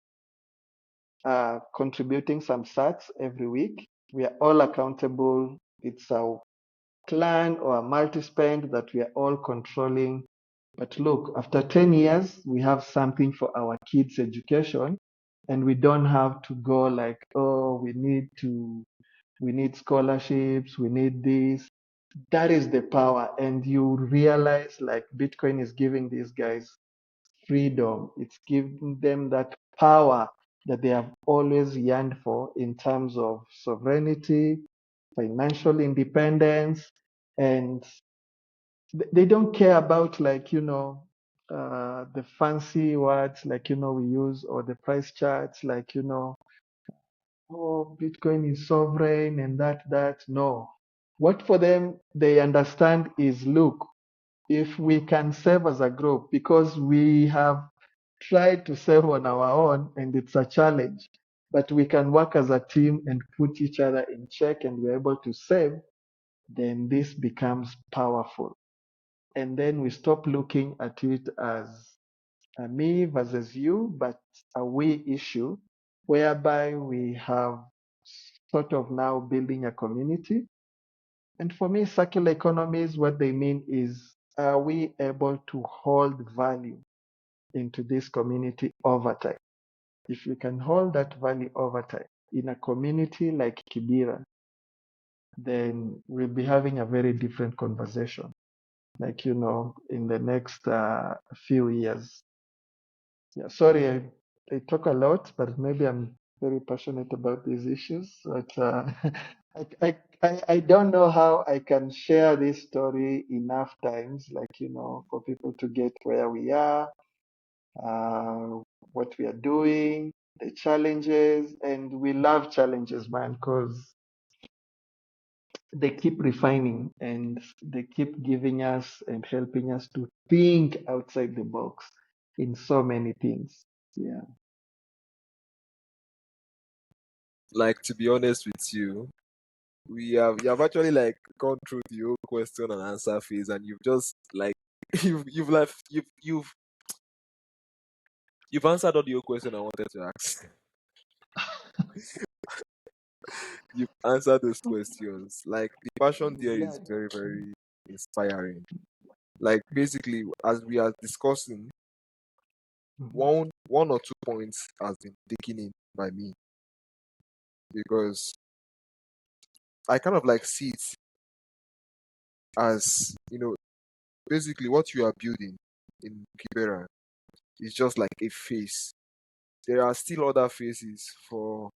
are contributing some sats every week. We are all accountable. It's a clan or a multi-spend that we are all controlling. But look, after 10 years, we have something for our kids' education, and we don't have to go like, oh, we need scholarships, we need this. That is the power. And you realize like Bitcoin is giving these guys freedom. It's giving them that power that they have always yearned for in terms of sovereignty, financial independence, and they don't care about like, the fancy words like, we use, or the price charts like, oh, Bitcoin is sovereign and that. No. What for them, they understand is, look, if we can save as a group, because we have tried to save on our own and it's a challenge, but we can work as a team and put each other in check and we're able to save, then this becomes powerful. And then we stop looking at it as a me versus you, but a we issue, whereby we have sort of now building a community. And for me, circular economies, what they mean is, are we able to hold value into this community over time? If we can hold that value over time in a community like Kibera, then we'll be having a very different conversation, like, in the next few years. Yeah, sorry, I talk a lot, but maybe I'm very passionate about these issues. But I don't know how I can share this story enough times, like, for people to get where we are, what we are doing, the challenges, and we love challenges, man, because they keep refining and they keep giving us and helping us to think outside the box in so many things. Yeah. Like, to be honest with you, you have actually like gone through the whole question and answer phase, and you've just like you've left you've answered all the whole question I wanted to ask. You've answered those questions. Like, the passion I'm there is glad. very, very inspiring. Like, basically, as we are discussing, Mhm. one or two points has been taken in by me, because I kind of like see it as, basically what you are building in Kibera. is just like a face. There are still other faces for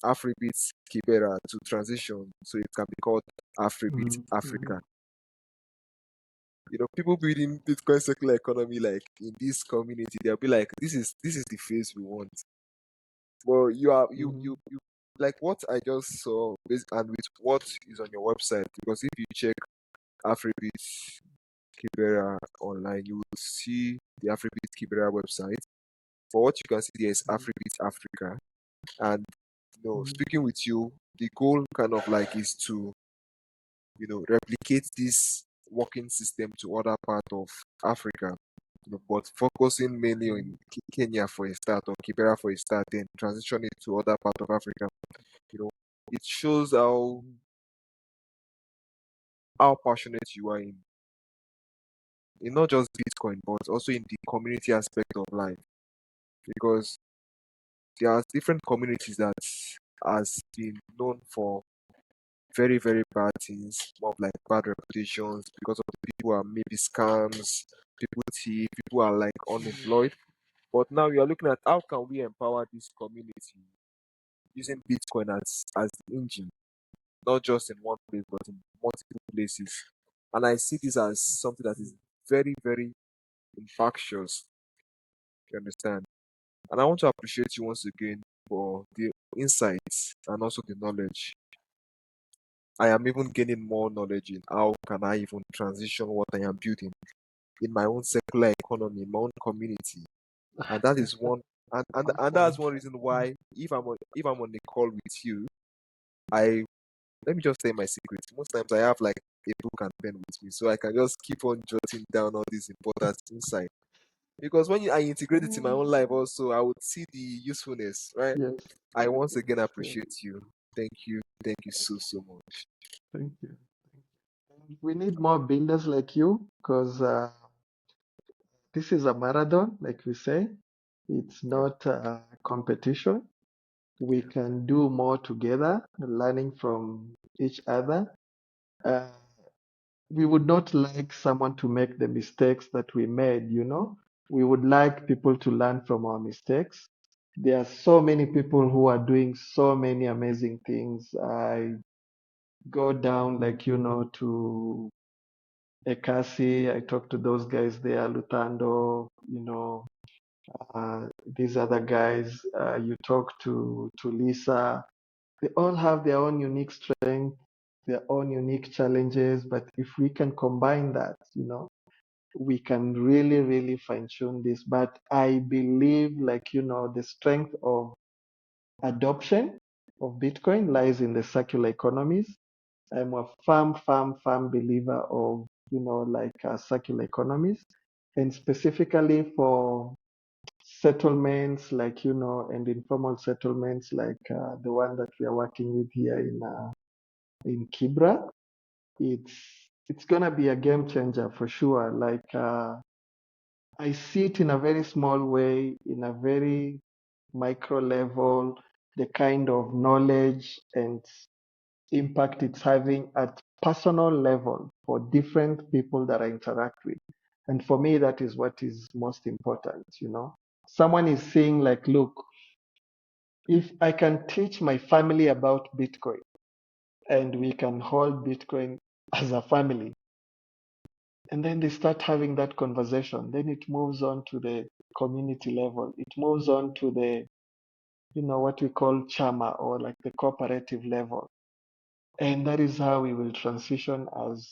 AfriBit Kibera to transition so it can be called AfriBit Mm, Africa. People building Bitcoin circular economy like in this community, they'll be like, this is the face we want. Well, you like what I just saw and with what is on your website, because if you check AfriBit Kibera online, you will see the AfriBit Kibera website. But what you can see there is AfriBit Africa. And speaking with you, the goal kind of like is to replicate this working system to other part of Africa, but focusing mainly on Kenya for a start or Kibera for a start, then transition it to other part of Africa. You know, it shows how passionate you are in not just Bitcoin, but also in the community aspect of life, because there are different communities that has been known for very, very bad things, more of like bad reputations because of the people are maybe scams, people thief, people are like unemployed. But now you are looking at how can we empower this community using Bitcoin as the engine, not just in one place but in multiple places. And I see this as something that is very, very infectious. You understand? And I want to appreciate you once again for the insights and also the knowledge. I am even gaining more knowledge in how can I even transition what I am building in my own circular economy, in my own community. And that is one and that's awesome. one reason why if I'm on the call with you, I let me just say my secret. Most times I have like a book and pen with me, so I can just keep on jotting down all these important insight. Because when I integrate it in my own life also, I would see the usefulness, right? Yes, I once again yes, yes. appreciate you. Thank you. Thank you so so much. Thank you. And we need more builders like you because this is a marathon, like we say. It's Yeah. not a competition. We can do more together, learning from each other. Uh, we would not like someone to make the mistakes that we made, you know. We would like people to learn from our mistakes. There are so many people who are doing so many amazing things. I go down, like, you know, to Ekasi. I talk to those guys there, Lutando, you know, these other guys. You talk to Lisa. They all have their own unique strength, their own unique challenges. But if we can combine that, you know, we can really, really fine tune this. But I believe, like, you know, the strength of adoption of Bitcoin lies in the circular economies. I'm a firm believer of, you know, like circular economies, and specifically for settlements like, you know, and informal settlements like the one that we are working with here in Kibra. It's it's gonna be a game changer for sure. Like I see it in a very small way, in a very micro level, the kind of knowledge and impact it's having at personal level for different people that I interact with. And for me, that is what is most important, you know. Someone is saying, like, look, if I can teach my family about Bitcoin and we can hold Bitcoin as a family, and then they start having that conversation, then it moves on to the community level. It moves on to the, you know, what we call chama or like the cooperative level. And that is how we will transition as,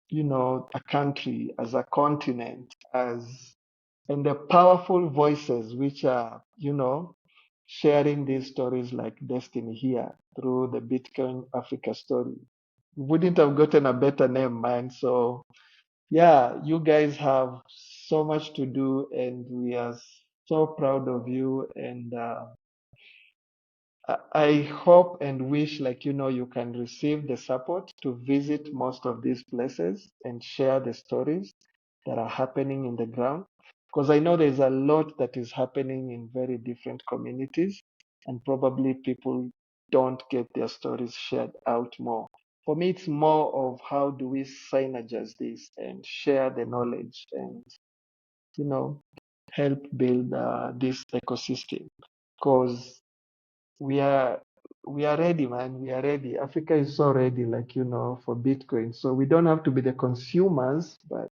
you know, a country, as a continent, as and the powerful voices which are, you know, sharing these stories like Destiny here through the Bitcoin Africa story. Wouldn't have gotten a better name, man. So yeah, you guys have so much to do, and we are so proud of you. And I hope and wish, like, you know, you can receive the support to visit most of these places and share the stories that are happening in the ground. Because I know there's a lot that is happening in very different communities, and probably people don't get their stories shared out more. For me, it's more of how do we synergize this and share the knowledge and, you know, help build this ecosystem, because we are we are ready, man. We are ready. Africa is so ready, like for Bitcoin. So we don't have to be the consumers, but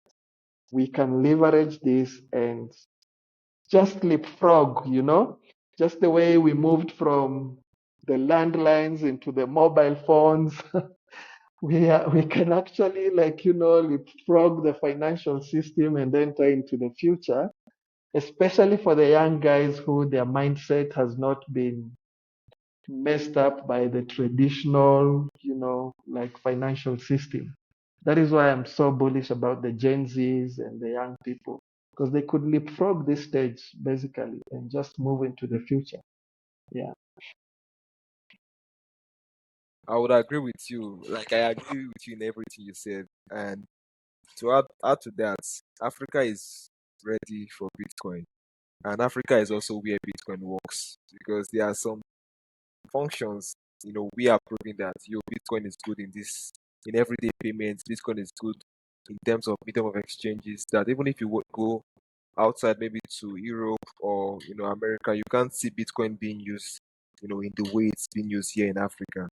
we can leverage this and just leapfrog, just the way we moved from the landlines into the mobile phones. We can actually, like, leapfrog the financial system and enter into the future, especially for the young guys who their mindset has not been messed up by the traditional, like financial system. That is why I'm so bullish about the Gen Zs and the young people, because they could leapfrog this stage basically and just move into the future. Yeah. I would agree with you. Like I agree with you in everything you said. And to add to that, Africa is ready for Bitcoin. And Africa is also where Bitcoin works because there are some functions, we are proving that Bitcoin is good in this in everyday payments. Bitcoin is good in terms of medium of exchanges. That even if you would go outside, maybe to Europe or America, you can't see Bitcoin being used, in the way it's being used here in Africa.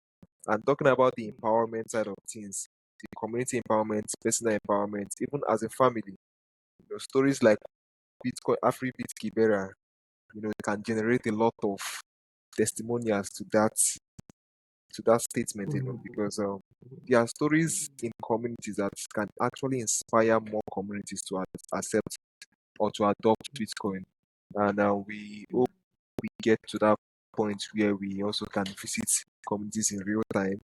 And talking about the empowerment side of things, the community empowerment, personal empowerment, even as a family, stories like Bitcoin, AfriBit Kibera, can generate a lot of testimonials to that statement alone, Mhm. because there are stories in communities that can actually inspire more communities to accept or to adopt Bitcoin. And we hope we get to that point where we also can visit communities in real time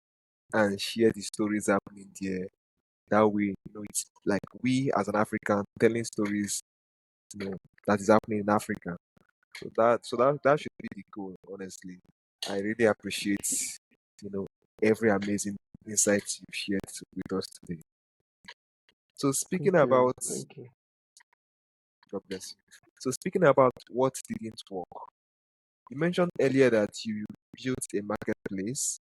and share the stories happening there. That way, it's like we as an African telling stories, that is happening in Africa. So that should be the goal, honestly. I really appreciate, you know, every amazing insight you've shared with us today. So speaking Thank you. about Thank you. God bless you. So speaking about what didn't work, you mentioned earlier that you built a marketplace,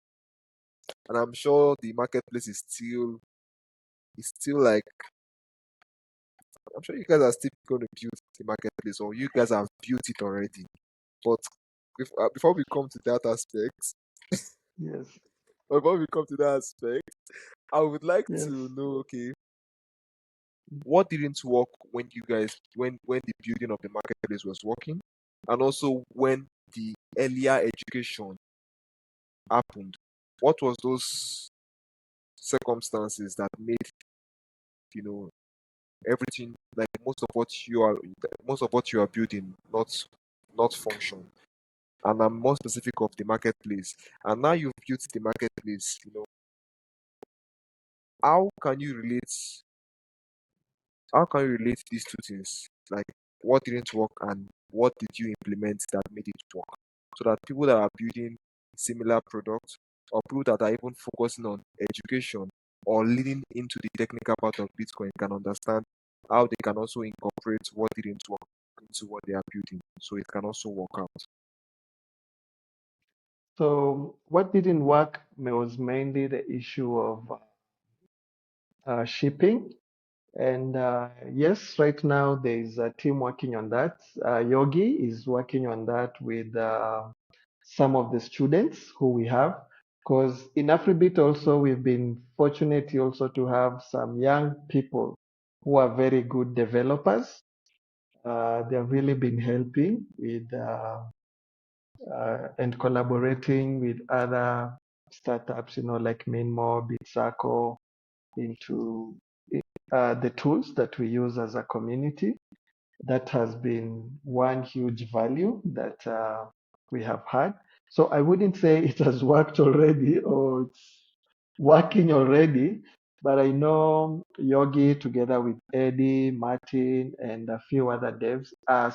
and I'm sure the marketplace is still like, I'm sure you guys are still going to build the marketplace, or you guys have built it already. But before we come to that aspect, Yes. before we come to that aspect, I would like Yes. to know, okay, what didn't work when you guys when the building of the marketplace was working, and also when the earlier education happened. What was those circumstances that made you know everything, like most of what you are building, not function? And I'm more specific of the marketplace. And now you've built the marketplace, how can you relate how can you relate these two things? Like, what didn't work and what did you implement that made it work? So that people that are building similar products, or people that are even focusing on education or leading into the technical part of Bitcoin, can understand how they can also incorporate what didn't work into what they are building. So it can also work out. So what didn't work was mainly the issue of shipping. And yes, right now there is a team working on that. Yogi is working on that with some of the students who we have. Because in AfriBit also, we've been fortunate also to have some young people who are very good developers. They've really been helping with and collaborating with other startups, like Mainmore, Bitsaco, into the tools that we use as a community. That has been one huge value that we have had. So I wouldn't say it has worked already or it's working already, but I know Yogi, together with Eddie, Martin, and a few other devs, are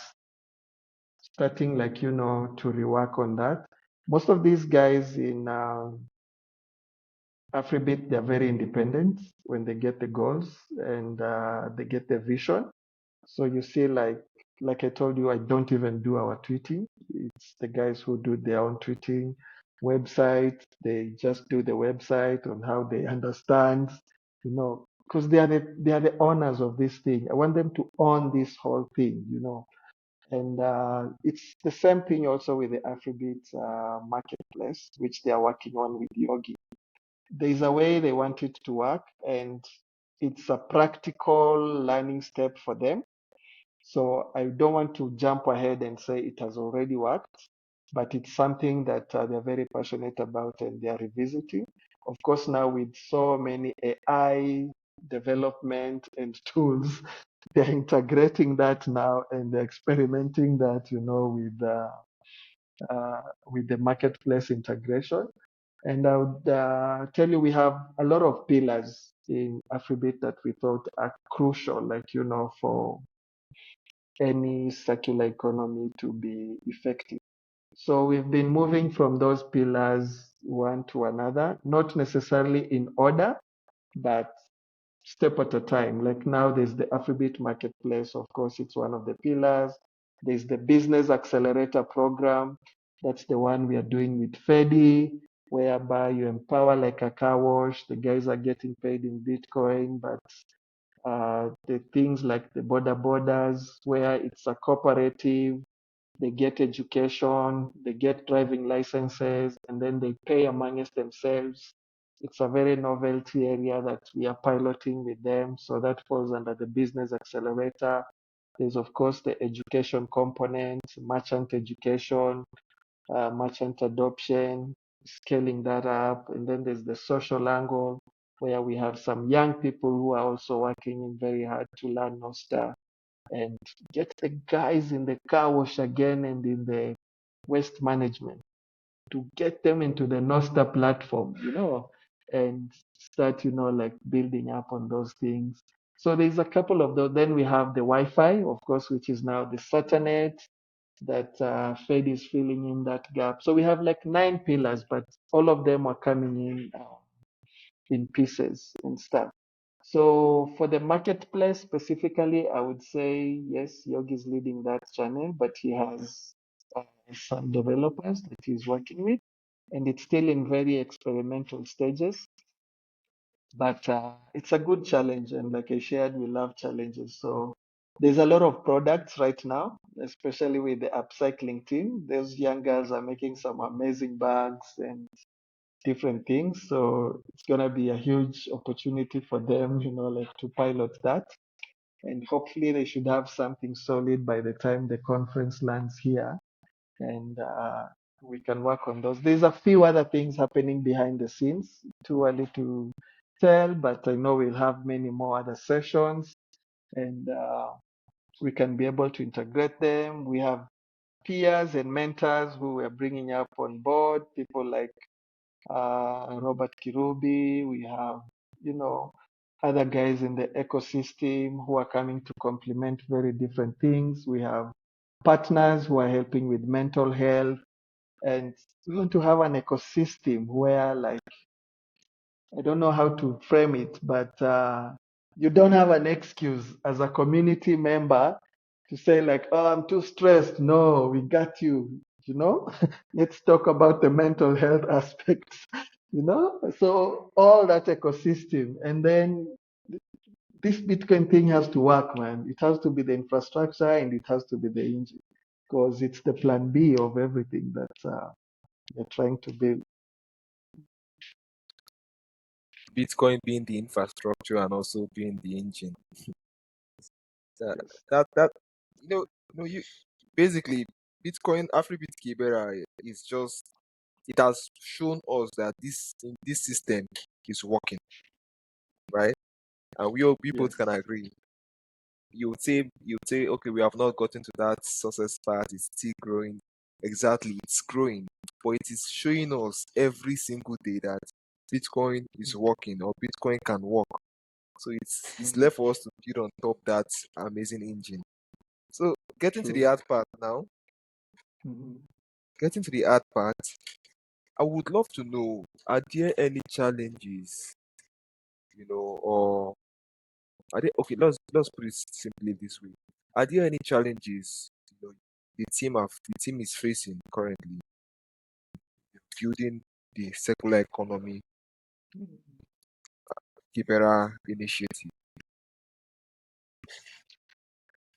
starting, like, to rework on that. Most of these guys in AfriBit, they're very independent when they get the goals and they get the vision. So you see, like I told you, I don't even do our tweeting. It's the guys who do their own tweeting website. They just do the website on how they understand, because they are the owners of this thing. I want them to own this whole thing. And it's the same thing also with the AfriBit marketplace, which they are working on with Yogi. There's a way they want it to work, and it's a practical learning step for them. So I don't want to jump ahead and say it has already worked, but it's something that they're very passionate about and they are revisiting. Of course, now with so many AI development and tools, they're integrating that now and they're experimenting that, with the marketplace integration. And I would tell you, we have a lot of pillars in AfriBit that we thought are crucial, like, for any circular economy to be effective. So we've been moving from those pillars one to another, not necessarily in order, but step at a time. Like now, there's the AfriBit Marketplace. Of course, it's one of the pillars. There's the Business Accelerator Program. That's the one we are doing with Fedi, whereby you empower like a car wash. The guys are getting paid in Bitcoin, but the things like the borders, where it's a cooperative, they get education, they get driving licenses, and then they pay amongst themselves. It's a very novelty area that we are piloting with them. So that falls under the business accelerator. There's, of course, the education component, merchant education, merchant adoption, scaling that up. And then there's the social angle, where we have some young people who are also working very hard to learn Nostar and get the guys in the car wash again and in the waste management to get them into the Nostar platform, and start, like building up on those things. So there's a couple of those. Then we have the Wi-Fi, of course, which is now the Satanet that Fed is filling in that gap. So we have like 9 pillars, but all of them are coming in pieces and stuff. So for the marketplace specifically, I would say yes, Yogi is leading that channel, but he has some developers that he's working with, and it's still in very experimental stages. But it's a good challenge, and like I shared, we love challenges. So there's a lot of products right now, especially with the upcycling team. Those young girls are making some amazing bags and different things. So it's gonna be a huge opportunity for them, like to pilot that. And hopefully they should have something solid by the time the conference lands here. And we can work on those. There's a few other things happening behind the scenes. Too early to tell, but I know we'll have many more other sessions and we can be able to integrate them. We have peers and mentors who we're bringing up on board, people like Robert Kirubi. We have, other guys in the ecosystem who are coming to complement very different things. We have partners who are helping with mental health. And we want to have an ecosystem where, like, I don't know how to frame it, but you don't have an excuse as a community member to say, like, oh, I'm too stressed. No, we got you, you know? Let's talk about the mental health aspects, So all that ecosystem. And then this Bitcoin thing has to work, man. It has to be the infrastructure and it has to be the engine because it's the plan B of everything that you're trying to build. Bitcoin being the infrastructure and also being the engine. That Yes. that you basically Bitcoin AfriBit Kibera is just, it has shown us that this system is working, right? And we both Yes. can agree. You would say, okay, we have not gotten to that success part, it's still growing. Exactly, it's growing, but it is showing us every single day that Bitcoin is working or Bitcoin can work. So it's Mhm. left for us to build on top that amazing engine. So getting to the True. hard part now, Mhm. getting to the hard part, I would love to know, are there any challenges, or are there, okay, let's put it simply this way. Are there any challenges, the team is facing currently building the circular economy Kibera initiative?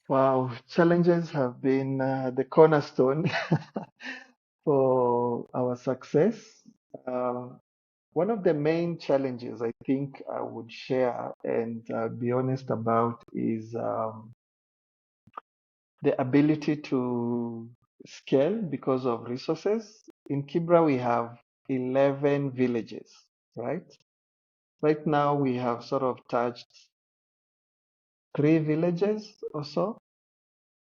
Wow, challenges have been the cornerstone for our success. Uh, One of the main challenges I think I would share and be honest about is the ability to scale because of resources. In Kibra, we have 11 villages, right? Right now, we have sort of touched 3 villages or so.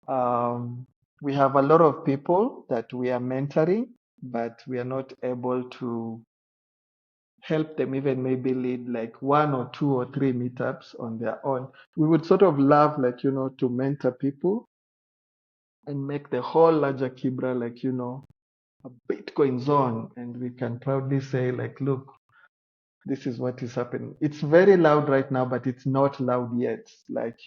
Um, we have a lot of people that we are mentoring, but we are not able to help them even maybe lead like 1 or 2 or 3 meetups on their own. We would sort of love like, to mentor people and make the whole larger Kibra like, a Bitcoin zone. And we can proudly say like, look, this is what is happening. It's very loud right now, but it's not loud yet. Like,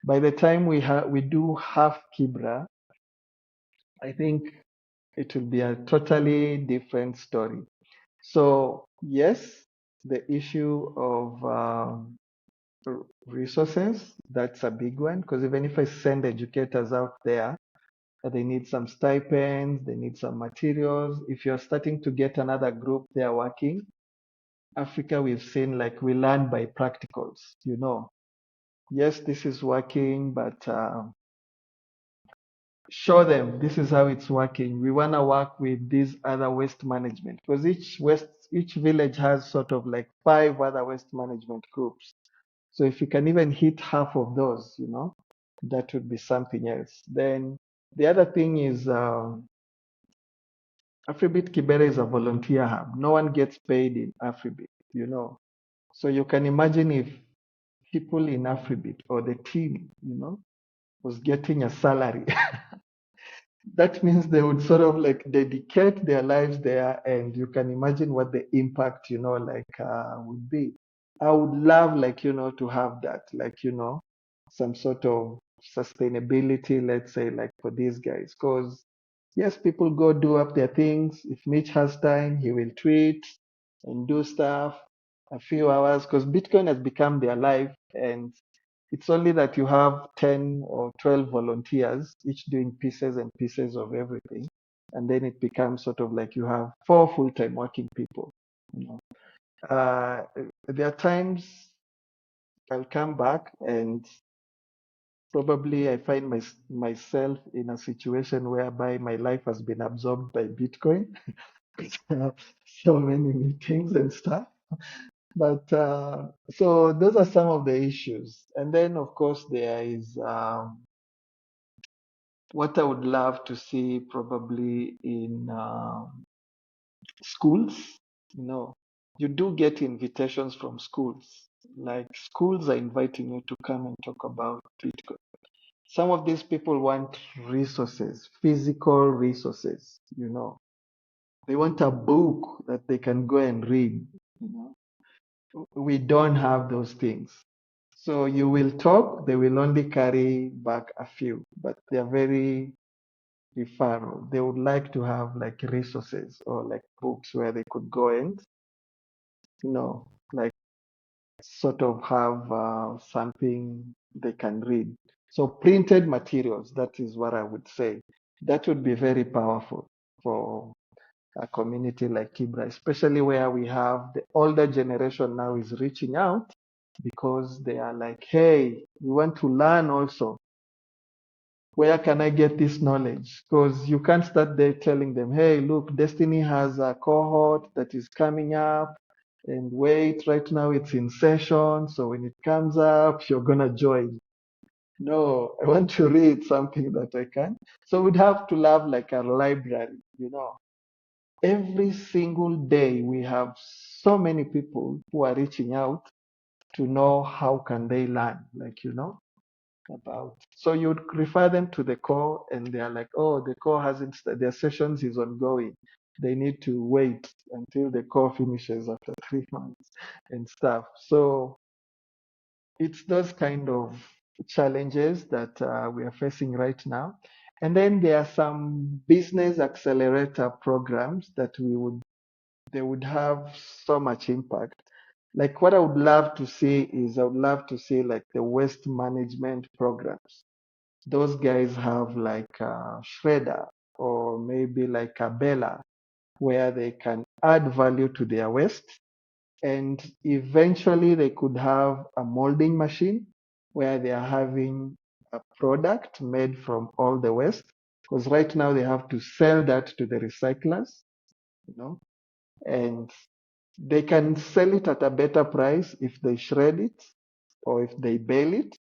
by the time we do half Kibra, I think it will be a totally different story. So yes, the issue of resources, that's a big one, because even if I send educators out there, they need some stipends, they need some materials. If you're starting to get another group there working, Africa, we've seen like we learn by practicals, Yes, this is working, but show them this is how it's working. We want to work with these other waste management because each village has sort of like 5 other waste management groups. So if you can even hit half of those, that would be something else. Then the other thing is AfriBit Kibera is a volunteer hub. No one gets paid in AfriBit, So you can imagine if people in AfriBit or the team, was getting a salary. That means they would sort of like dedicate their lives there, and you can imagine what the impact, would be. I would love, like, to have that, like, some sort of sustainability, let's say, like for these guys. Because, yes, people go do up their things. If Mitch has time, he will tweet and do stuff a few hours because Bitcoin has become their life. And it's only that you have 10 or 12 volunteers, each doing pieces and pieces of everything. And then it becomes sort of like you have 4 full-time working people. You know. There are times I'll come back and probably I find myself in a situation whereby my life has been absorbed by Bitcoin. So many meetings and stuff. But so those are some of the issues. And then, of course, there is what I would love to see probably in schools. You know, you do get invitations from schools. Like schools are inviting you to come and talk about Bitcoin. Some of these people want resources, physical resources, They want a book that they can go and read, you know. We don't have those things. So you will talk, they will only carry back a few, but they're very referral. They would like to have like resources or like books where they could go and, like sort of have something they can read. So printed materials, that is what I would say. That would be very powerful for a community like Kibra, especially where we have the older generation now is reaching out because they are like, hey, we want to learn also. Where can I get this knowledge? Because you can't start there telling them, hey, look, Destiny has a cohort that is coming up. And wait, right now it's in session. So when it comes up, you're going to join. No, I want to read something that I can. So we'd have to have like a library. Every single day we have so many people who are reaching out to know how can they learn, about. So you'd refer them to the core and they're like, oh, the core hasn't, their sessions is ongoing. They need to wait until the core finishes after 3 months and stuff. So it's those kind of challenges that we are facing right now. And then there are some business accelerator programs that they would have so much impact. Like what I would love to see is I would love to see like the waste management programs. those guys have like a shredder or maybe like a baler where they can add value to their waste. And eventually they could have a molding machine where they are having a product made from all the waste. Because right now they have to sell that to the recyclers, you know, and they can sell it at a better price if they shred it or if they bale it.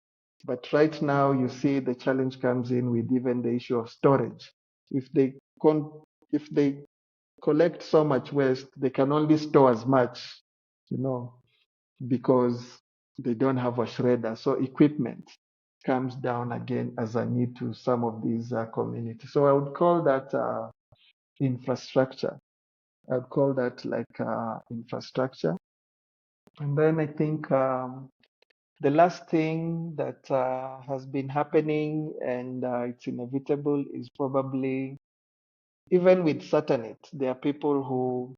But right now, you see the challenge comes in with even the issue of storage. If they if they collect so much waste, they can only store as much, you know, because they don't have a shredder. So equipment comes down again as a need to some of these communities. So I would call that infrastructure. I'd call that like infrastructure. And then I think the last thing that has been happening and it's inevitable is probably even with Satellite, there are people who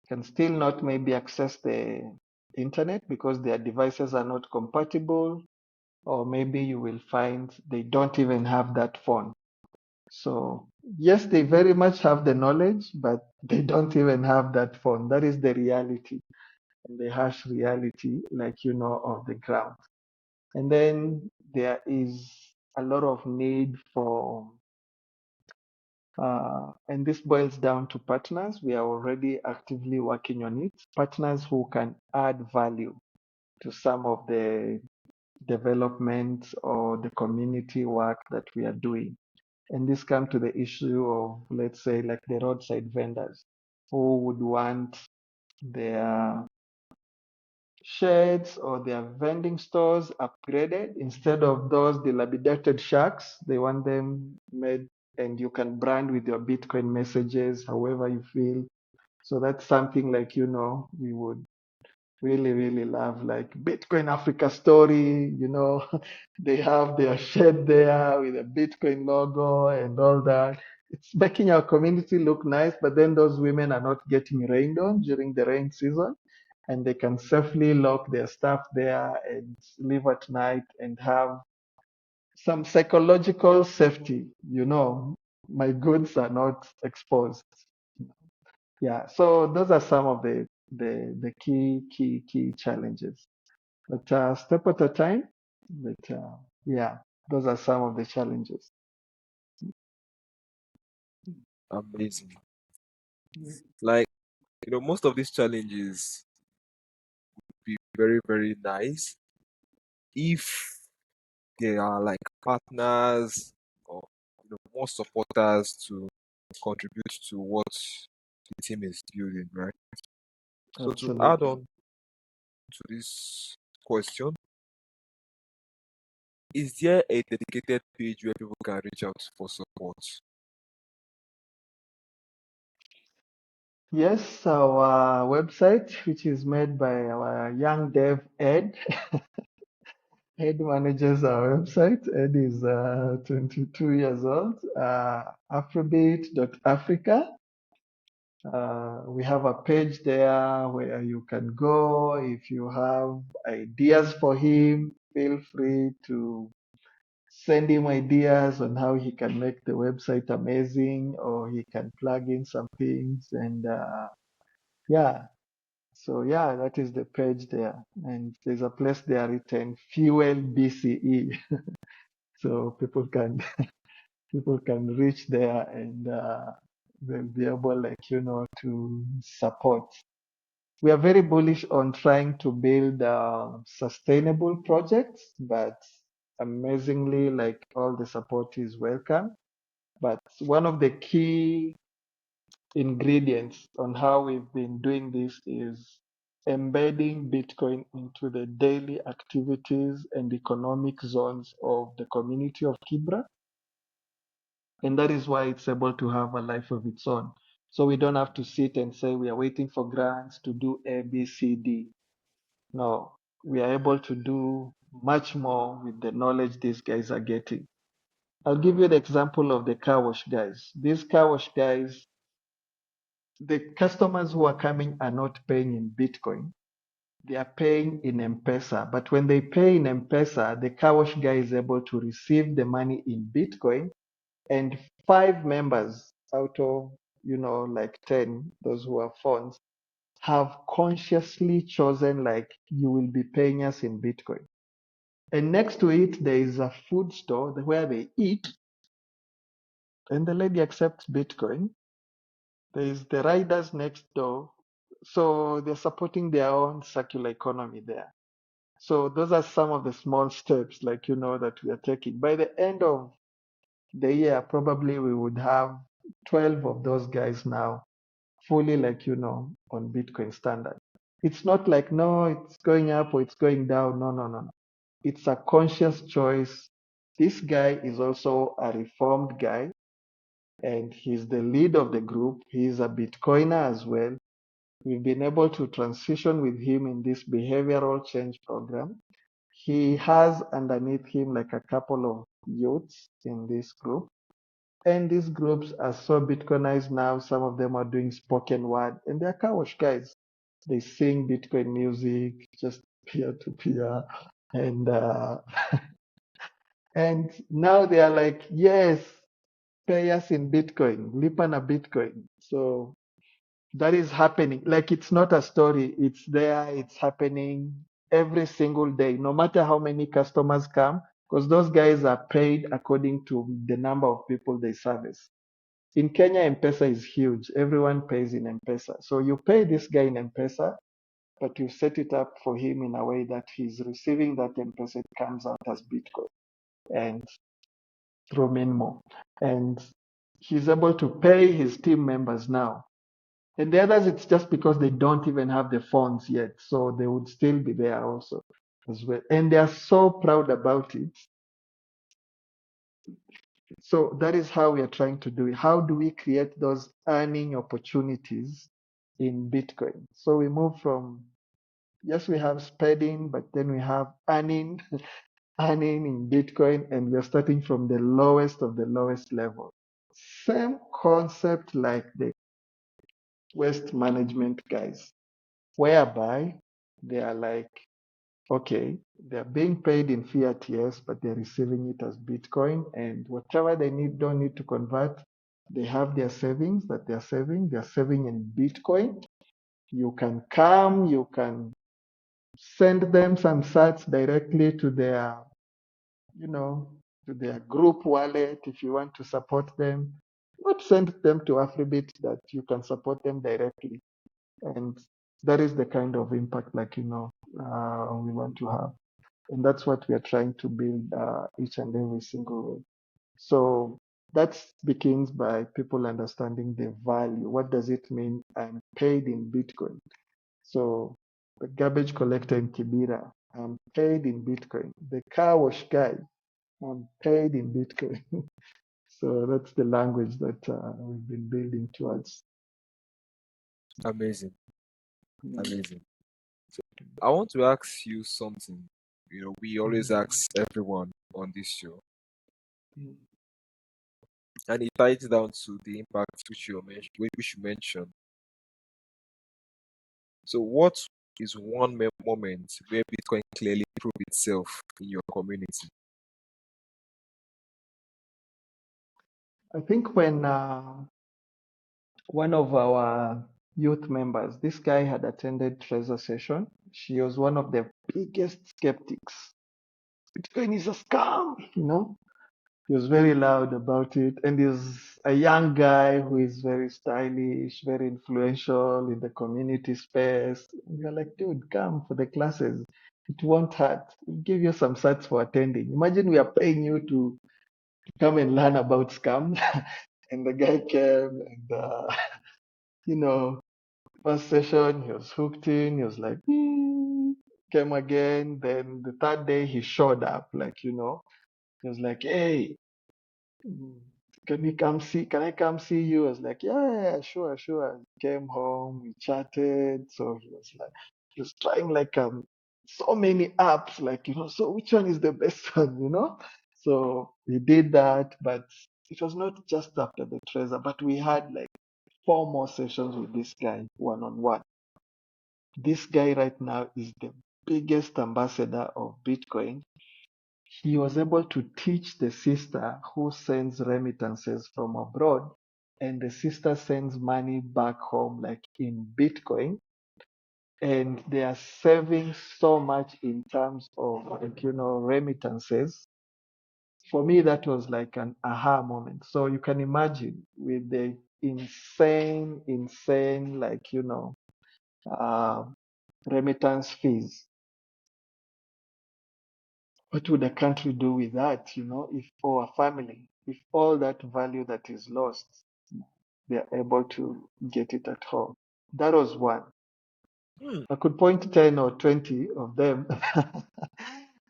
can still not maybe access the internet because their devices are not compatible, or maybe you will find they don't even have that phone. So yes, they very much have the knowledge, but they don't even have that phone. That is the reality and the harsh reality, like you know, of the ground. And then there is a lot of need for, and this boils down to partners. We are already actively working on it. Partners who can add value to some of the development or the community work that we are doing. And this comes to the issue of, let's say, like the roadside vendors who would want their sheds or their vending stores upgraded. Instead of those dilapidated shacks, they want them made, and you can brand with your Bitcoin messages however you feel. So that's something like, you know, we would really, really love, like Bitcoin Africa story, you know, they have their shed there with a Bitcoin logo and all that. It's making our community look nice, but then those women are not getting rained on during the rain season, and they can safely lock their stuff there and live at night and have some psychological safety, you know, my goods are not exposed. Yeah, so those are some of the key challenges. But step at a time. But yeah, those are some of the challenges. Amazing. Yeah. Like, most of these challenges be very, very nice if there are like partners or more supporters to contribute to what the team is building, right? So to add Absolutely. on to this question, is there a dedicated page where people can reach out for support? Yes, our website, which is made by our young dev Ed. Ed manages our website. Ed is 22 years old. AfriBit.Africa. We have a page there where you can go. If you have ideas for him, feel free to send him ideas on how he can make the website amazing, or he can plug in some things. And yeah, so yeah, that is the page there. And there's a place there written Fuel BCE. So people can reach there and they'll be able, like, you know, to support. We are very bullish on trying to build sustainable projects, but amazingly, like, all the support is welcome. But one of the key ingredients on how we've been doing this is embedding Bitcoin into the daily activities and economic zones of the community of Kibra. And that is why it's able to have a life of its own. So we don't have to sit and say we are waiting for grants to do A, B, C, D. No, we are able to do much more with the knowledge these guys are getting. I'll give you the example of the car wash guys. These car wash guys, the customers who are coming are not paying in Bitcoin. they are paying in M-Pesa. But when they pay in M-Pesa, the car wash guy is able to receive the money in Bitcoin, and 5 members out of, like 10, those who are phones, have consciously chosen, like, you will be paying us in Bitcoin. And next to it, there is a food store where they eat, and the lady accepts Bitcoin. There is the riders next door. So they're supporting their own circular economy there. So those are some of the small steps, like, that we are taking. By the end of the year, probably we would have 12 of those guys now fully, like, on Bitcoin standard. It's not like, no, it's going up or it's going down. No, no, no, no. It's a conscious choice. This guy is also a reformed guy, and he's the lead of the group. He's a Bitcoiner as well. We've been able to transition with him in this behavioral change program. He has underneath him like a couple of youths in this group. And these groups are so Bitcoinized now. Some of them are doing spoken word, and they're car wash guys. They sing Bitcoin music, just peer to peer. And and now they are like, yes, pay us in Bitcoin, lipa na Bitcoin. So that is happening. Like, it's not a story. It's there. It's happening every single day, no matter how many customers come, because those guys are paid according to the number of people they service. In Kenya, M-Pesa is huge. Everyone pays in M-Pesa. So you pay this guy in M-Pesa, but you set it up for him in a way that he's receiving that M-Pesa, it comes out as Bitcoin and through Minmo. And he's able to pay his team members now. And the others, it's just because they don't even have the funds yet. So they would still be there also as well. And they are so proud about it. So that is how we are trying to do it. How do we create those earning opportunities in Bitcoin? So we move from, yes, we have spending, but then we have earning, earning in Bitcoin, and we're starting from the lowest of the lowest level. Same concept like the waste management guys, whereby they are like, okay, they're being paid in fiat, yes, but they're receiving it as Bitcoin, and whatever they don't need to convert, they have their savings that they're saving in Bitcoin. You can come, you can send them some sats directly to their, to their group wallet if you want to support them. Not send them to AfriBit, that you can support them directly. And that is the kind of impact, like, we want to have. And that's what we are trying to build each and every single way. So that begins by people understanding the value. What does it mean? I'm paid in Bitcoin. So the garbage collector in Kibera, I'm paid in Bitcoin. The car wash guy, I'm paid in Bitcoin. So that's the language that we've been building towards. Amazing, amazing. So I want to ask you something. We always ask everyone on this show, Mm. and it ties down to the impact which you mentioned. So, what is one moment where Bitcoin clearly proved itself in your community? I think when one of our youth members, this guy had attended Treasure Session. She was one of the biggest skeptics. Bitcoin is a scam, He was very loud about it. And he's a young guy who is very stylish, very influential in the community space. And we're like, dude, come for the classes. It won't hurt. We'll give you some sats for attending. Imagine we are paying you to come and learn about scams. And the guy came and, you know, first session, he was hooked in. He was like, came again. Then the third day, he showed up, like, he was like, hey, mm, can you come see? Can I come see you? I was like, yeah, sure, sure. Came home, we chatted. So he was like, he was trying like so many apps, like, so which one is the best one? So we did that, but it was not just after the treasure, but we had like 4 more sessions with this guy one on one. This guy right now is the biggest ambassador of Bitcoin. He was able to teach the sister who sends remittances from abroad, and the sister sends money back home, like in Bitcoin, and they are saving so much in terms of, like, remittances. For me, that was like an aha moment. So you can imagine with the insane, like, uh, remittance fees. What would a country do with that, if, or a family, if all that value that is lost, they are able to get it at home? That was one. Hmm. I could point 10 or 20 of them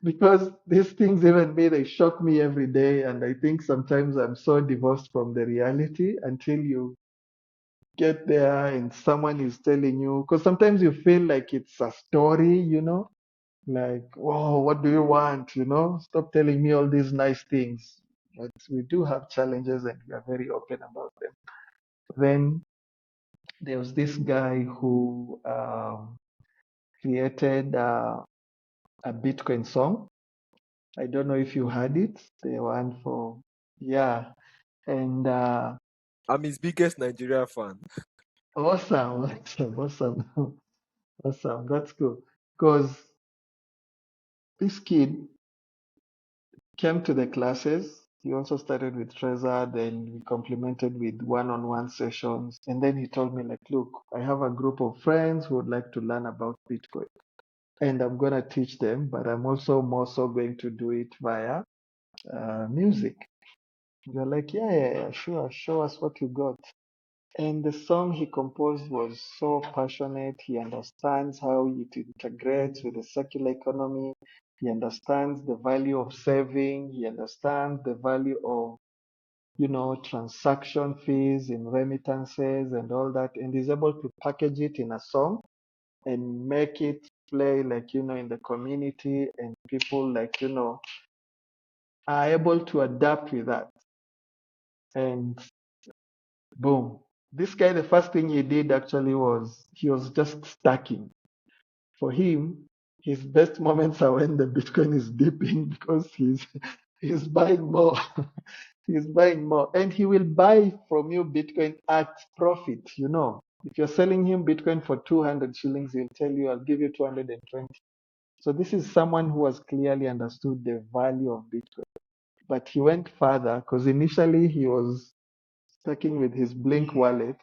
because these things, even me, they shock me every day. And I think sometimes I'm so divorced from the reality until you get there and someone is telling you, because sometimes you feel like it's a story, like, whoa, what do you want? Stop telling me all these nice things. But we do have challenges and we are very open about them. Then there was this guy who created a Bitcoin song. I don't know if you heard it. The one for, yeah. And I'm his biggest Nigeria fan. awesome, awesome, awesome. That's cool. Because this kid came to the classes. He also started with Trezor, then we complemented with one-on-one sessions. And then he told me, like, look, I have a group of friends who would like to learn about Bitcoin. And I'm going to teach them, but I'm also more so going to do it via music. You're like, yeah, yeah, yeah, sure, show us what you got. And the song he composed was so passionate. He understands how it integrates with the circular economy. He understands the value of saving. He understands the value of, transaction fees in remittances and all that. And he's able to package it in a song and make it play, like, in the community, and people, like, are able to adapt with that. And boom. This guy, the first thing he did actually was he was just stacking. For him, his best moments are when the Bitcoin is dipping because he's buying more. He's buying more. And he will buy from you Bitcoin at profit, If you're selling him Bitcoin for 200 shillings, he'll tell you, I'll give you 220. So this is someone who has clearly understood the value of Bitcoin. But he went further because initially he was stacking with his Blink wallet.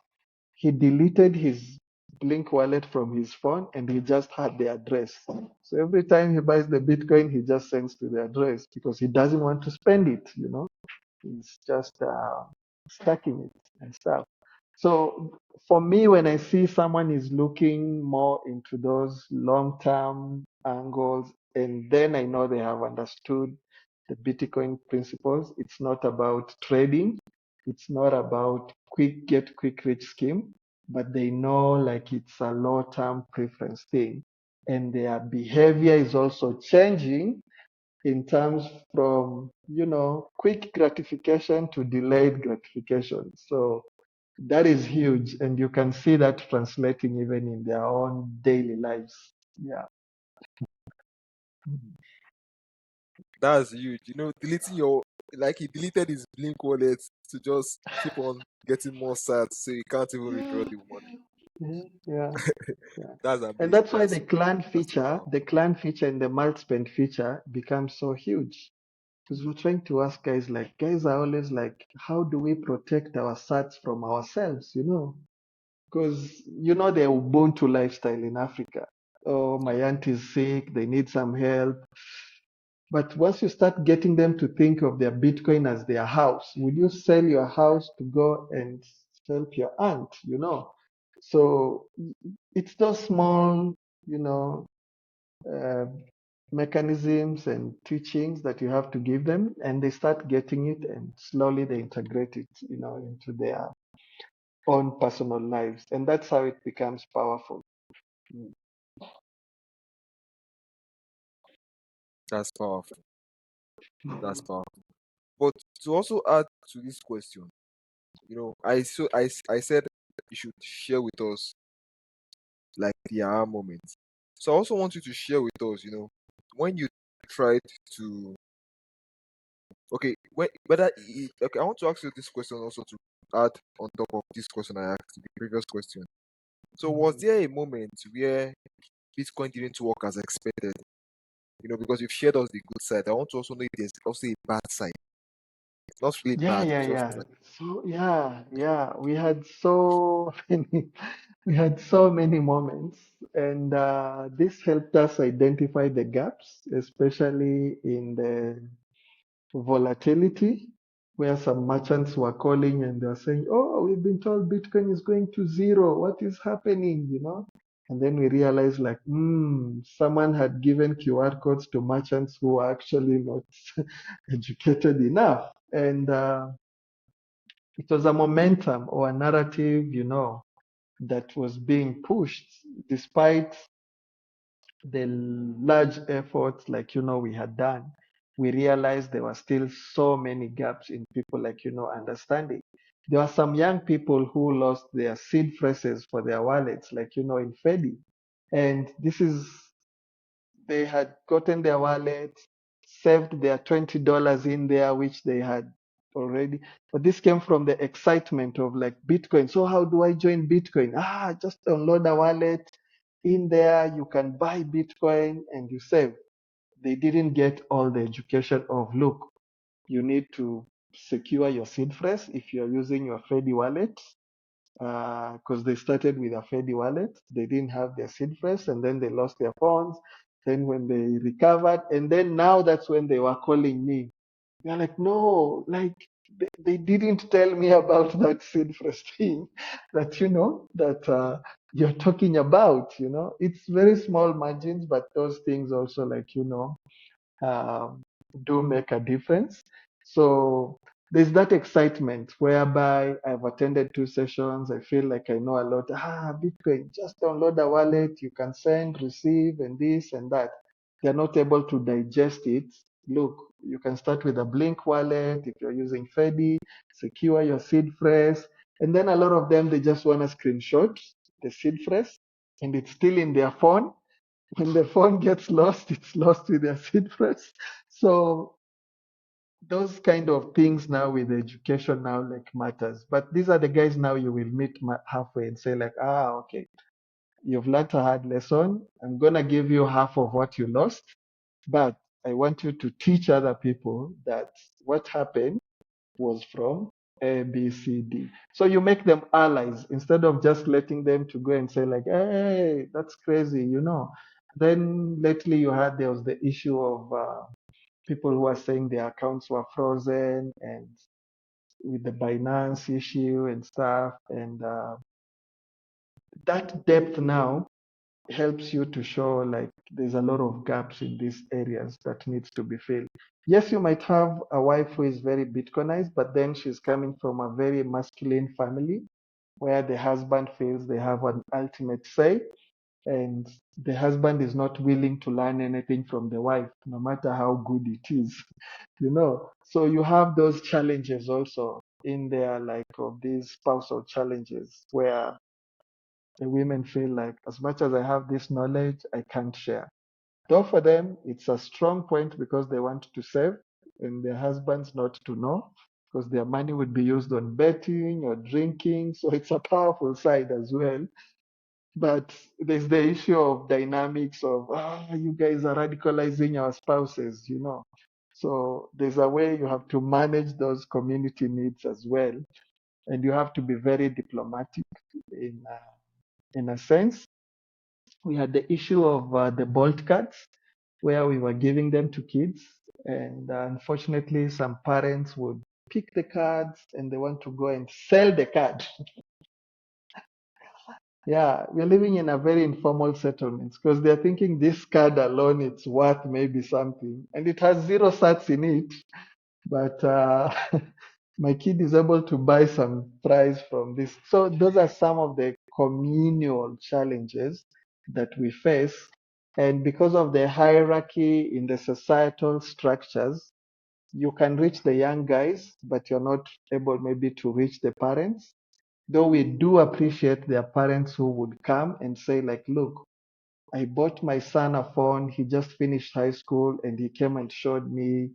He deleted his Blink wallet from his phone and he just had the address. So every time he buys the Bitcoin, he just sends to the address because he doesn't want to spend it. He's just stacking it and stuff. So for me, when I see someone is looking more into those long-term angles, and then I know they have understood the Bitcoin principles, it's not about trading, it's not about quick rich scheme, but they know, like, it's a long-term preference thing, and their behavior is also changing in terms from, quick gratification to delayed gratification. So that is huge. And you can see that translating even in their own daily lives. Yeah. That's huge. Deleting your like he deleted his Blink wallet to just keep on getting more sats, so you can't even withdraw the money. Yeah. Yeah. Yeah. That's And amazing. that's why the clan That's so feature, powerful. and the mult spend feature becomes so huge. Because we're trying to ask guys, like, guys are always like, how do we protect our sats from ourselves, Because the Ubuntu lifestyle in Africa. Oh, my aunt is sick, they need some help. But once you start getting them to think of their Bitcoin as their house, would you sell your house to go and help your aunt, So it's those small, uh, mechanisms and teachings that you have to give them, and they start getting it, and slowly they integrate it, into their own personal lives. And that's how it becomes powerful. Mm. That's powerful. That's powerful. But to also add to this question, I said you should share with us like the aha moment. So I also want you to share with us, when you tried to, okay, okay, I want to ask you this question also to add on top of this question I asked, the previous question. So was there a moment where Bitcoin didn't work as expected? Because you've shared us the good side. I want to also know if there's also a bad side. It's not really Yeah, bad, yeah, it's just yeah. like, So yeah, yeah. We had so many, we had so many moments, and this helped us identify the gaps, especially in the volatility, where some merchants were calling and they're saying, "Oh, we've been told Bitcoin is going to zero. What is happening?" And then we realized, like, someone had given QR codes to merchants who are actually not educated enough, and it was a momentum or a narrative, that was being pushed despite the large efforts, like, we had done. We realized there were still so many gaps in people, like, understanding. There were some young people who lost their seed phrases for their wallets, like, in Fedi. And this is they had gotten their wallet, saved their $20 in there, which they had already. But this came from the excitement of like Bitcoin. So how do I join Bitcoin? Just download a wallet. In there, you can buy Bitcoin and you save. They didn't get all the education of, look, you need to secure your seed phrase if you're using your Fedi wallet, because they started with a Fedi wallet. They didn't have their seed phrase, and then they lost their phones. Then when they recovered, and then now that's when they were calling me. They're like, no, like they didn't tell me about that seed phrase thing that you're talking about. It's very small margins, but those things also, like, um, do make a difference. So there's that excitement whereby I've attended 2 sessions. I feel like I know a lot. Bitcoin, just download a wallet. You can send, receive, and this and that. They're not able to digest it. Look, you can start with a Blink wallet if you're using Fedi, secure your seed phrase. And then a lot of them, they just want to screenshot the seed phrase and it's still in their phone. When the phone gets lost, it's lost with their seed phrase. So those kind of things now with education now like matters. But these are the guys now you will meet halfway and say like, okay, you've learned a hard lesson. I'm gonna give you half of what you lost, but I want you to teach other people that what happened was from A, B, C, D. So you make them allies instead of just letting them to go and say like, hey, that's crazy. Then lately there was the issue of people who are saying their accounts were frozen and with the Binance issue and stuff. And that depth now helps you to show like there's a lot of gaps in these areas that needs to be filled. Yes, you might have a wife who is very Bitcoinized, but then she's coming from a very masculine family where the husband feels they have an ultimate say and the husband is not willing to learn anything from the wife, no matter how good it is. So you have those challenges also in there, like of these spousal challenges where the women feel like as much as I have this knowledge, I can't share. Though for them, it's a strong point because they want to save and their husbands not to know because their money would be used on betting or drinking. So it's a powerful side as well. But there's the issue of dynamics of, you guys are radicalizing our spouses. So there's a way you have to manage those community needs as well. And you have to be very diplomatic in a sense. We had the issue of the bolt cards where we were giving them to kids. And unfortunately, some parents would pick the cards and they want to go and sell the card. Yeah, we're living in a very informal settlement because they're thinking this card alone it's worth maybe something, and it has zero sats in it. But my kid is able to buy some prize from this. So those are some of the communal challenges that we face, and because of the hierarchy in the societal structures, you can reach the young guys, but you're not able maybe to reach the parents. Though we do appreciate their parents who would come and say, like, look, I bought my son a phone. He just finished high school and he came and showed me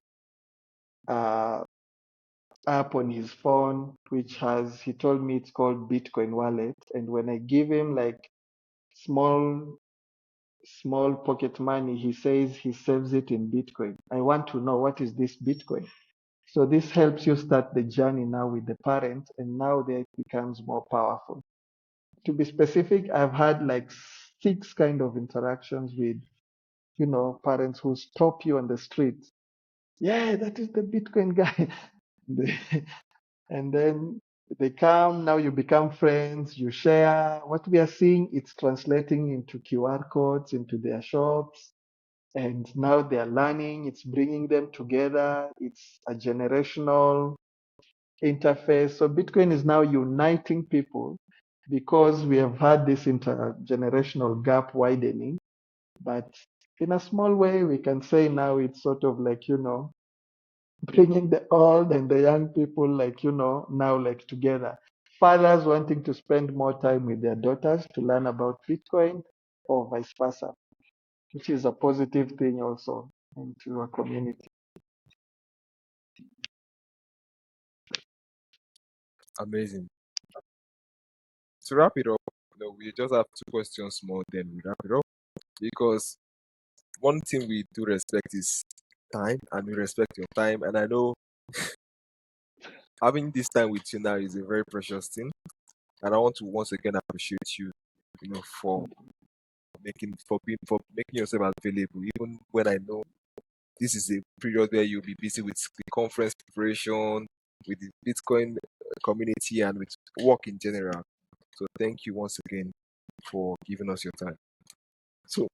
app on his phone, which has, he told me it's called Bitcoin wallet. And when I give him like small, small pocket money, he says he saves it in Bitcoin. I want to know, what is this Bitcoin? So this helps you start the journey now with the parents, and now there it becomes more powerful. To be specific, I've had like 6 kind of interactions with, parents who stop you on the street. Yeah, that is the Bitcoin guy. And then they come, now you become friends, you share. What we are seeing, it's translating into QR codes into their shops. And now they're learning, it's bringing them together. It's a generational interface. So Bitcoin is now uniting people because we have had this intergenerational gap widening. But in a small way, we can say now it's sort of like, bringing the old and the young people, like, now like together. Fathers wanting to spend more time with their daughters to learn about Bitcoin or vice versa, which is a positive thing also into a community. Amazing. To wrap it up, we just have 2 questions more, then we wrap it up. Because one thing we do respect is time, and we respect your time. And I know having this time with you now is a very precious thing. And I want to once again appreciate you, for making yourself available, even when I know this is a period where you'll be busy with the conference preparation, with the Bitcoin community, and with work in general. So thank you once again for giving us your time. So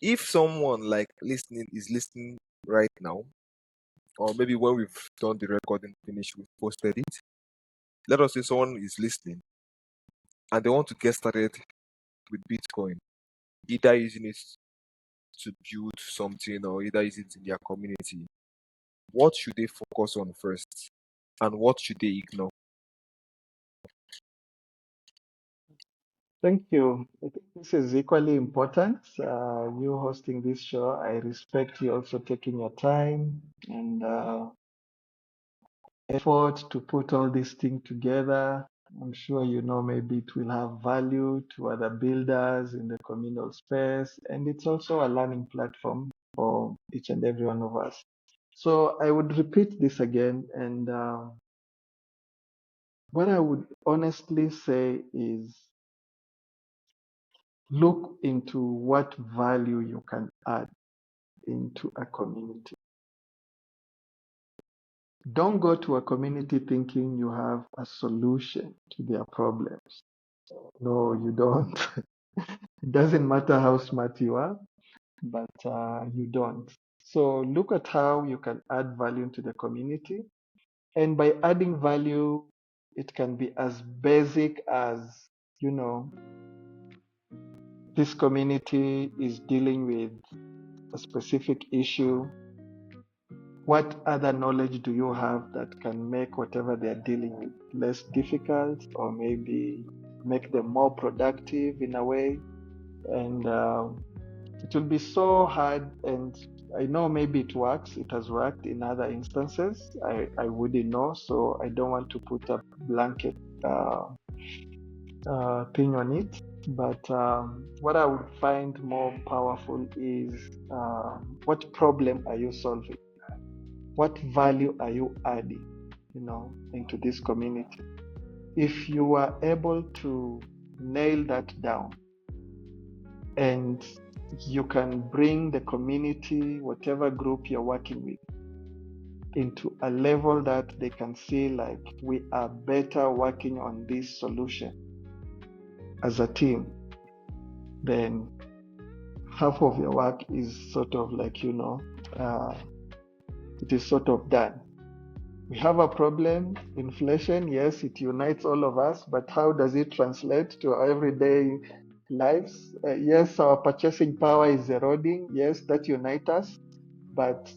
if someone like listening is listening right now, or maybe when we've done the recording finish, we've posted it. Let us say someone is listening and they want to get started with Bitcoin, either using it to build something or either use it in their community. What should they focus on first, and what should they ignore? Thank you. I think this is equally important. You hosting this show, I respect you also taking your time and effort to put all this thing together. I'm sure maybe it will have value to other builders in the communal space, and it's also a learning platform for each and every one of us. So I would repeat this again, and what I would honestly say is look into what value you can add into a community. Don't go to a community thinking you have a solution to their problems. No, you don't. It doesn't matter how smart you are, but you don't. So look at how you can add value to the community. And by adding value, it can be as basic as, you know, this community is dealing with a specific issue. What other knowledge do you have that can make whatever they're dealing with less difficult, or maybe make them more productive in a way? And it will be so hard. And I know maybe it works, it has worked in other instances. I wouldn't know, so I don't want to put a blanket thing on it. But what I would find more powerful is what problem are you solving? What value are you adding, into this community? If you are able to nail that down, and you can bring the community, whatever group you're working with, into a level that they can see like we are better working on this solution as a team, then half of your work is sort of like, it is sort of done. We have a problem, inflation. Yes, it unites all of us, but how does it translate to our everyday lives? Yes, our purchasing power is eroding. Yes, that unites us. But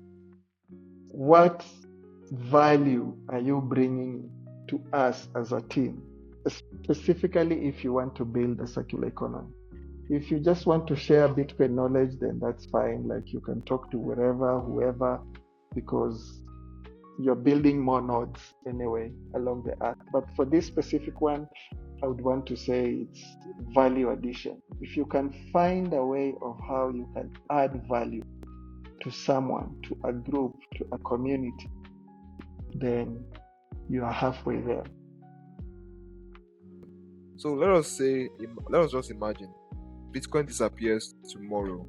what value are you bringing to us as a team, specifically if you want to build a circular economy. If you just want to share Bitcoin knowledge, then that's fine. Like you can talk to wherever, whoever, because you're building more nodes anyway along the earth. But for this specific one, I would want to say it's value addition. If you can find a way of how you can add value to someone, to a group, to a community, then you are halfway there. So let us just imagine Bitcoin disappears tomorrow.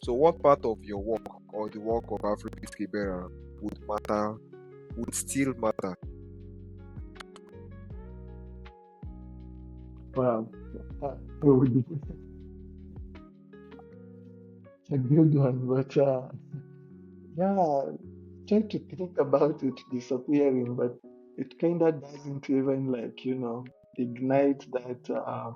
So what part of your work or the work of AfriBit Kibera would still matter? Wow. It's a good one, but yeah, trying to think about it disappearing, but it kind of doesn't even ignite that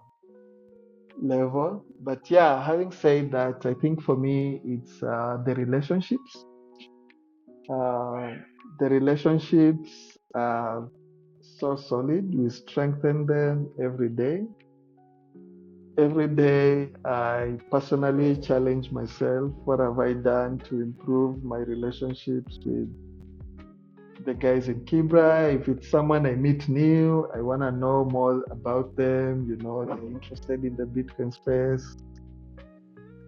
level. But yeah, having said that, I think for me it's the relationships. The relationships are so solid. We strengthen them every day. Every day, I personally challenge myself. What have I done to improve my relationships with the guys in Kibra? If it's someone I meet new, I want to know more about them. They're interested in the Bitcoin space.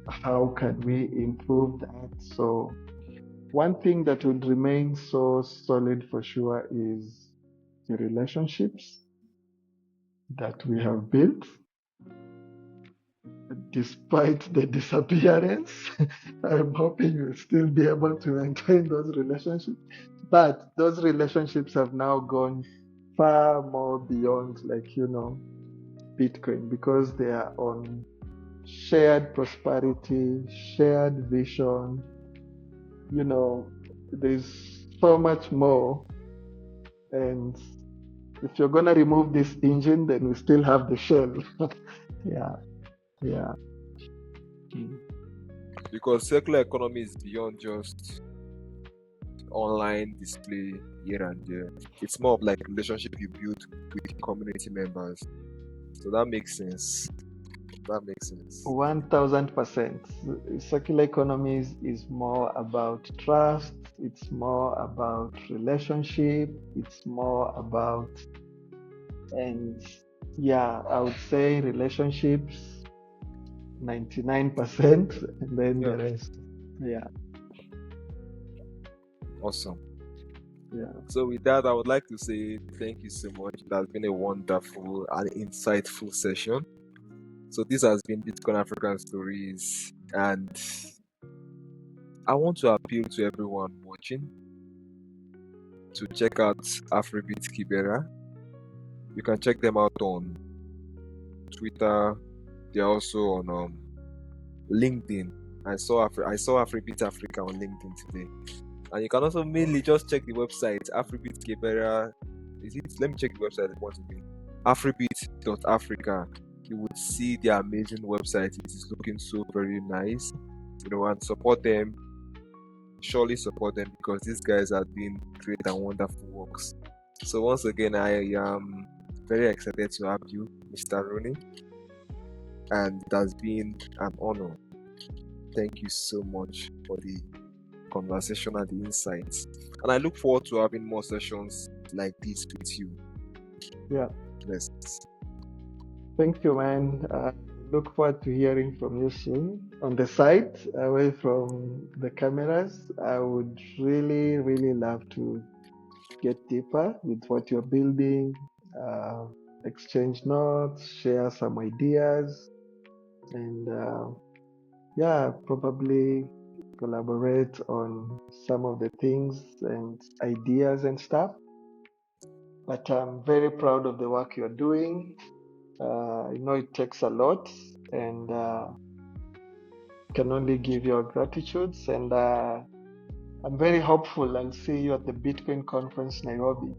How can we improve that? So, one thing that would remain so solid for sure is the relationships that we have built. Despite the disappearance, I'm hoping we'll still be able to maintain those relationships. But those relationships have now gone far more beyond, Bitcoin, because they are on shared prosperity, shared vision. There's so much more. And if you're going to remove this engine, then we still have the shell. Yeah. Yeah. Because circular economy is beyond just online display here and there. It's more of like relationship you build with community members. So that makes sense. 1000%. Circular economies is more about trust, it's more about relationship, it's more about, and yeah, I would say relationships 99%, and then the rest. Yeah. Awesome. Yeah. So with that, I would like to say thank you so much. It has been a wonderful and insightful session. So this has been Bitcoin African Stories, and I want to appeal to everyone watching to check out AfriBit Kibera. You can check them out on Twitter. They're also on LinkedIn. I saw AfriBit Africa on LinkedIn today. And you can also mainly just check the website, AfriBit Kibera. Let me check the website once again. AfriBit.Africa. You would see their amazing website. It is looking so very nice. And support them. Surely support them, because these guys are doing great and wonderful works. So once again, I am very excited to have you, Mr. Ronnie. And it has been an honor. Thank you so much for the conversation and the insights. And I look forward to having more sessions like this with you. Yeah. Yes. Thank you, man. Look forward to hearing from you soon. On the side, away from the cameras, I would really, really love to get deeper with what you're building, exchange notes, share some ideas, and probably collaborate on some of the things and ideas and stuff. But I'm very proud of the work you're doing. I know it takes a lot, and can only give your gratitudes. And I'm very hopeful I'll see you at the Bitcoin conference Nairobi.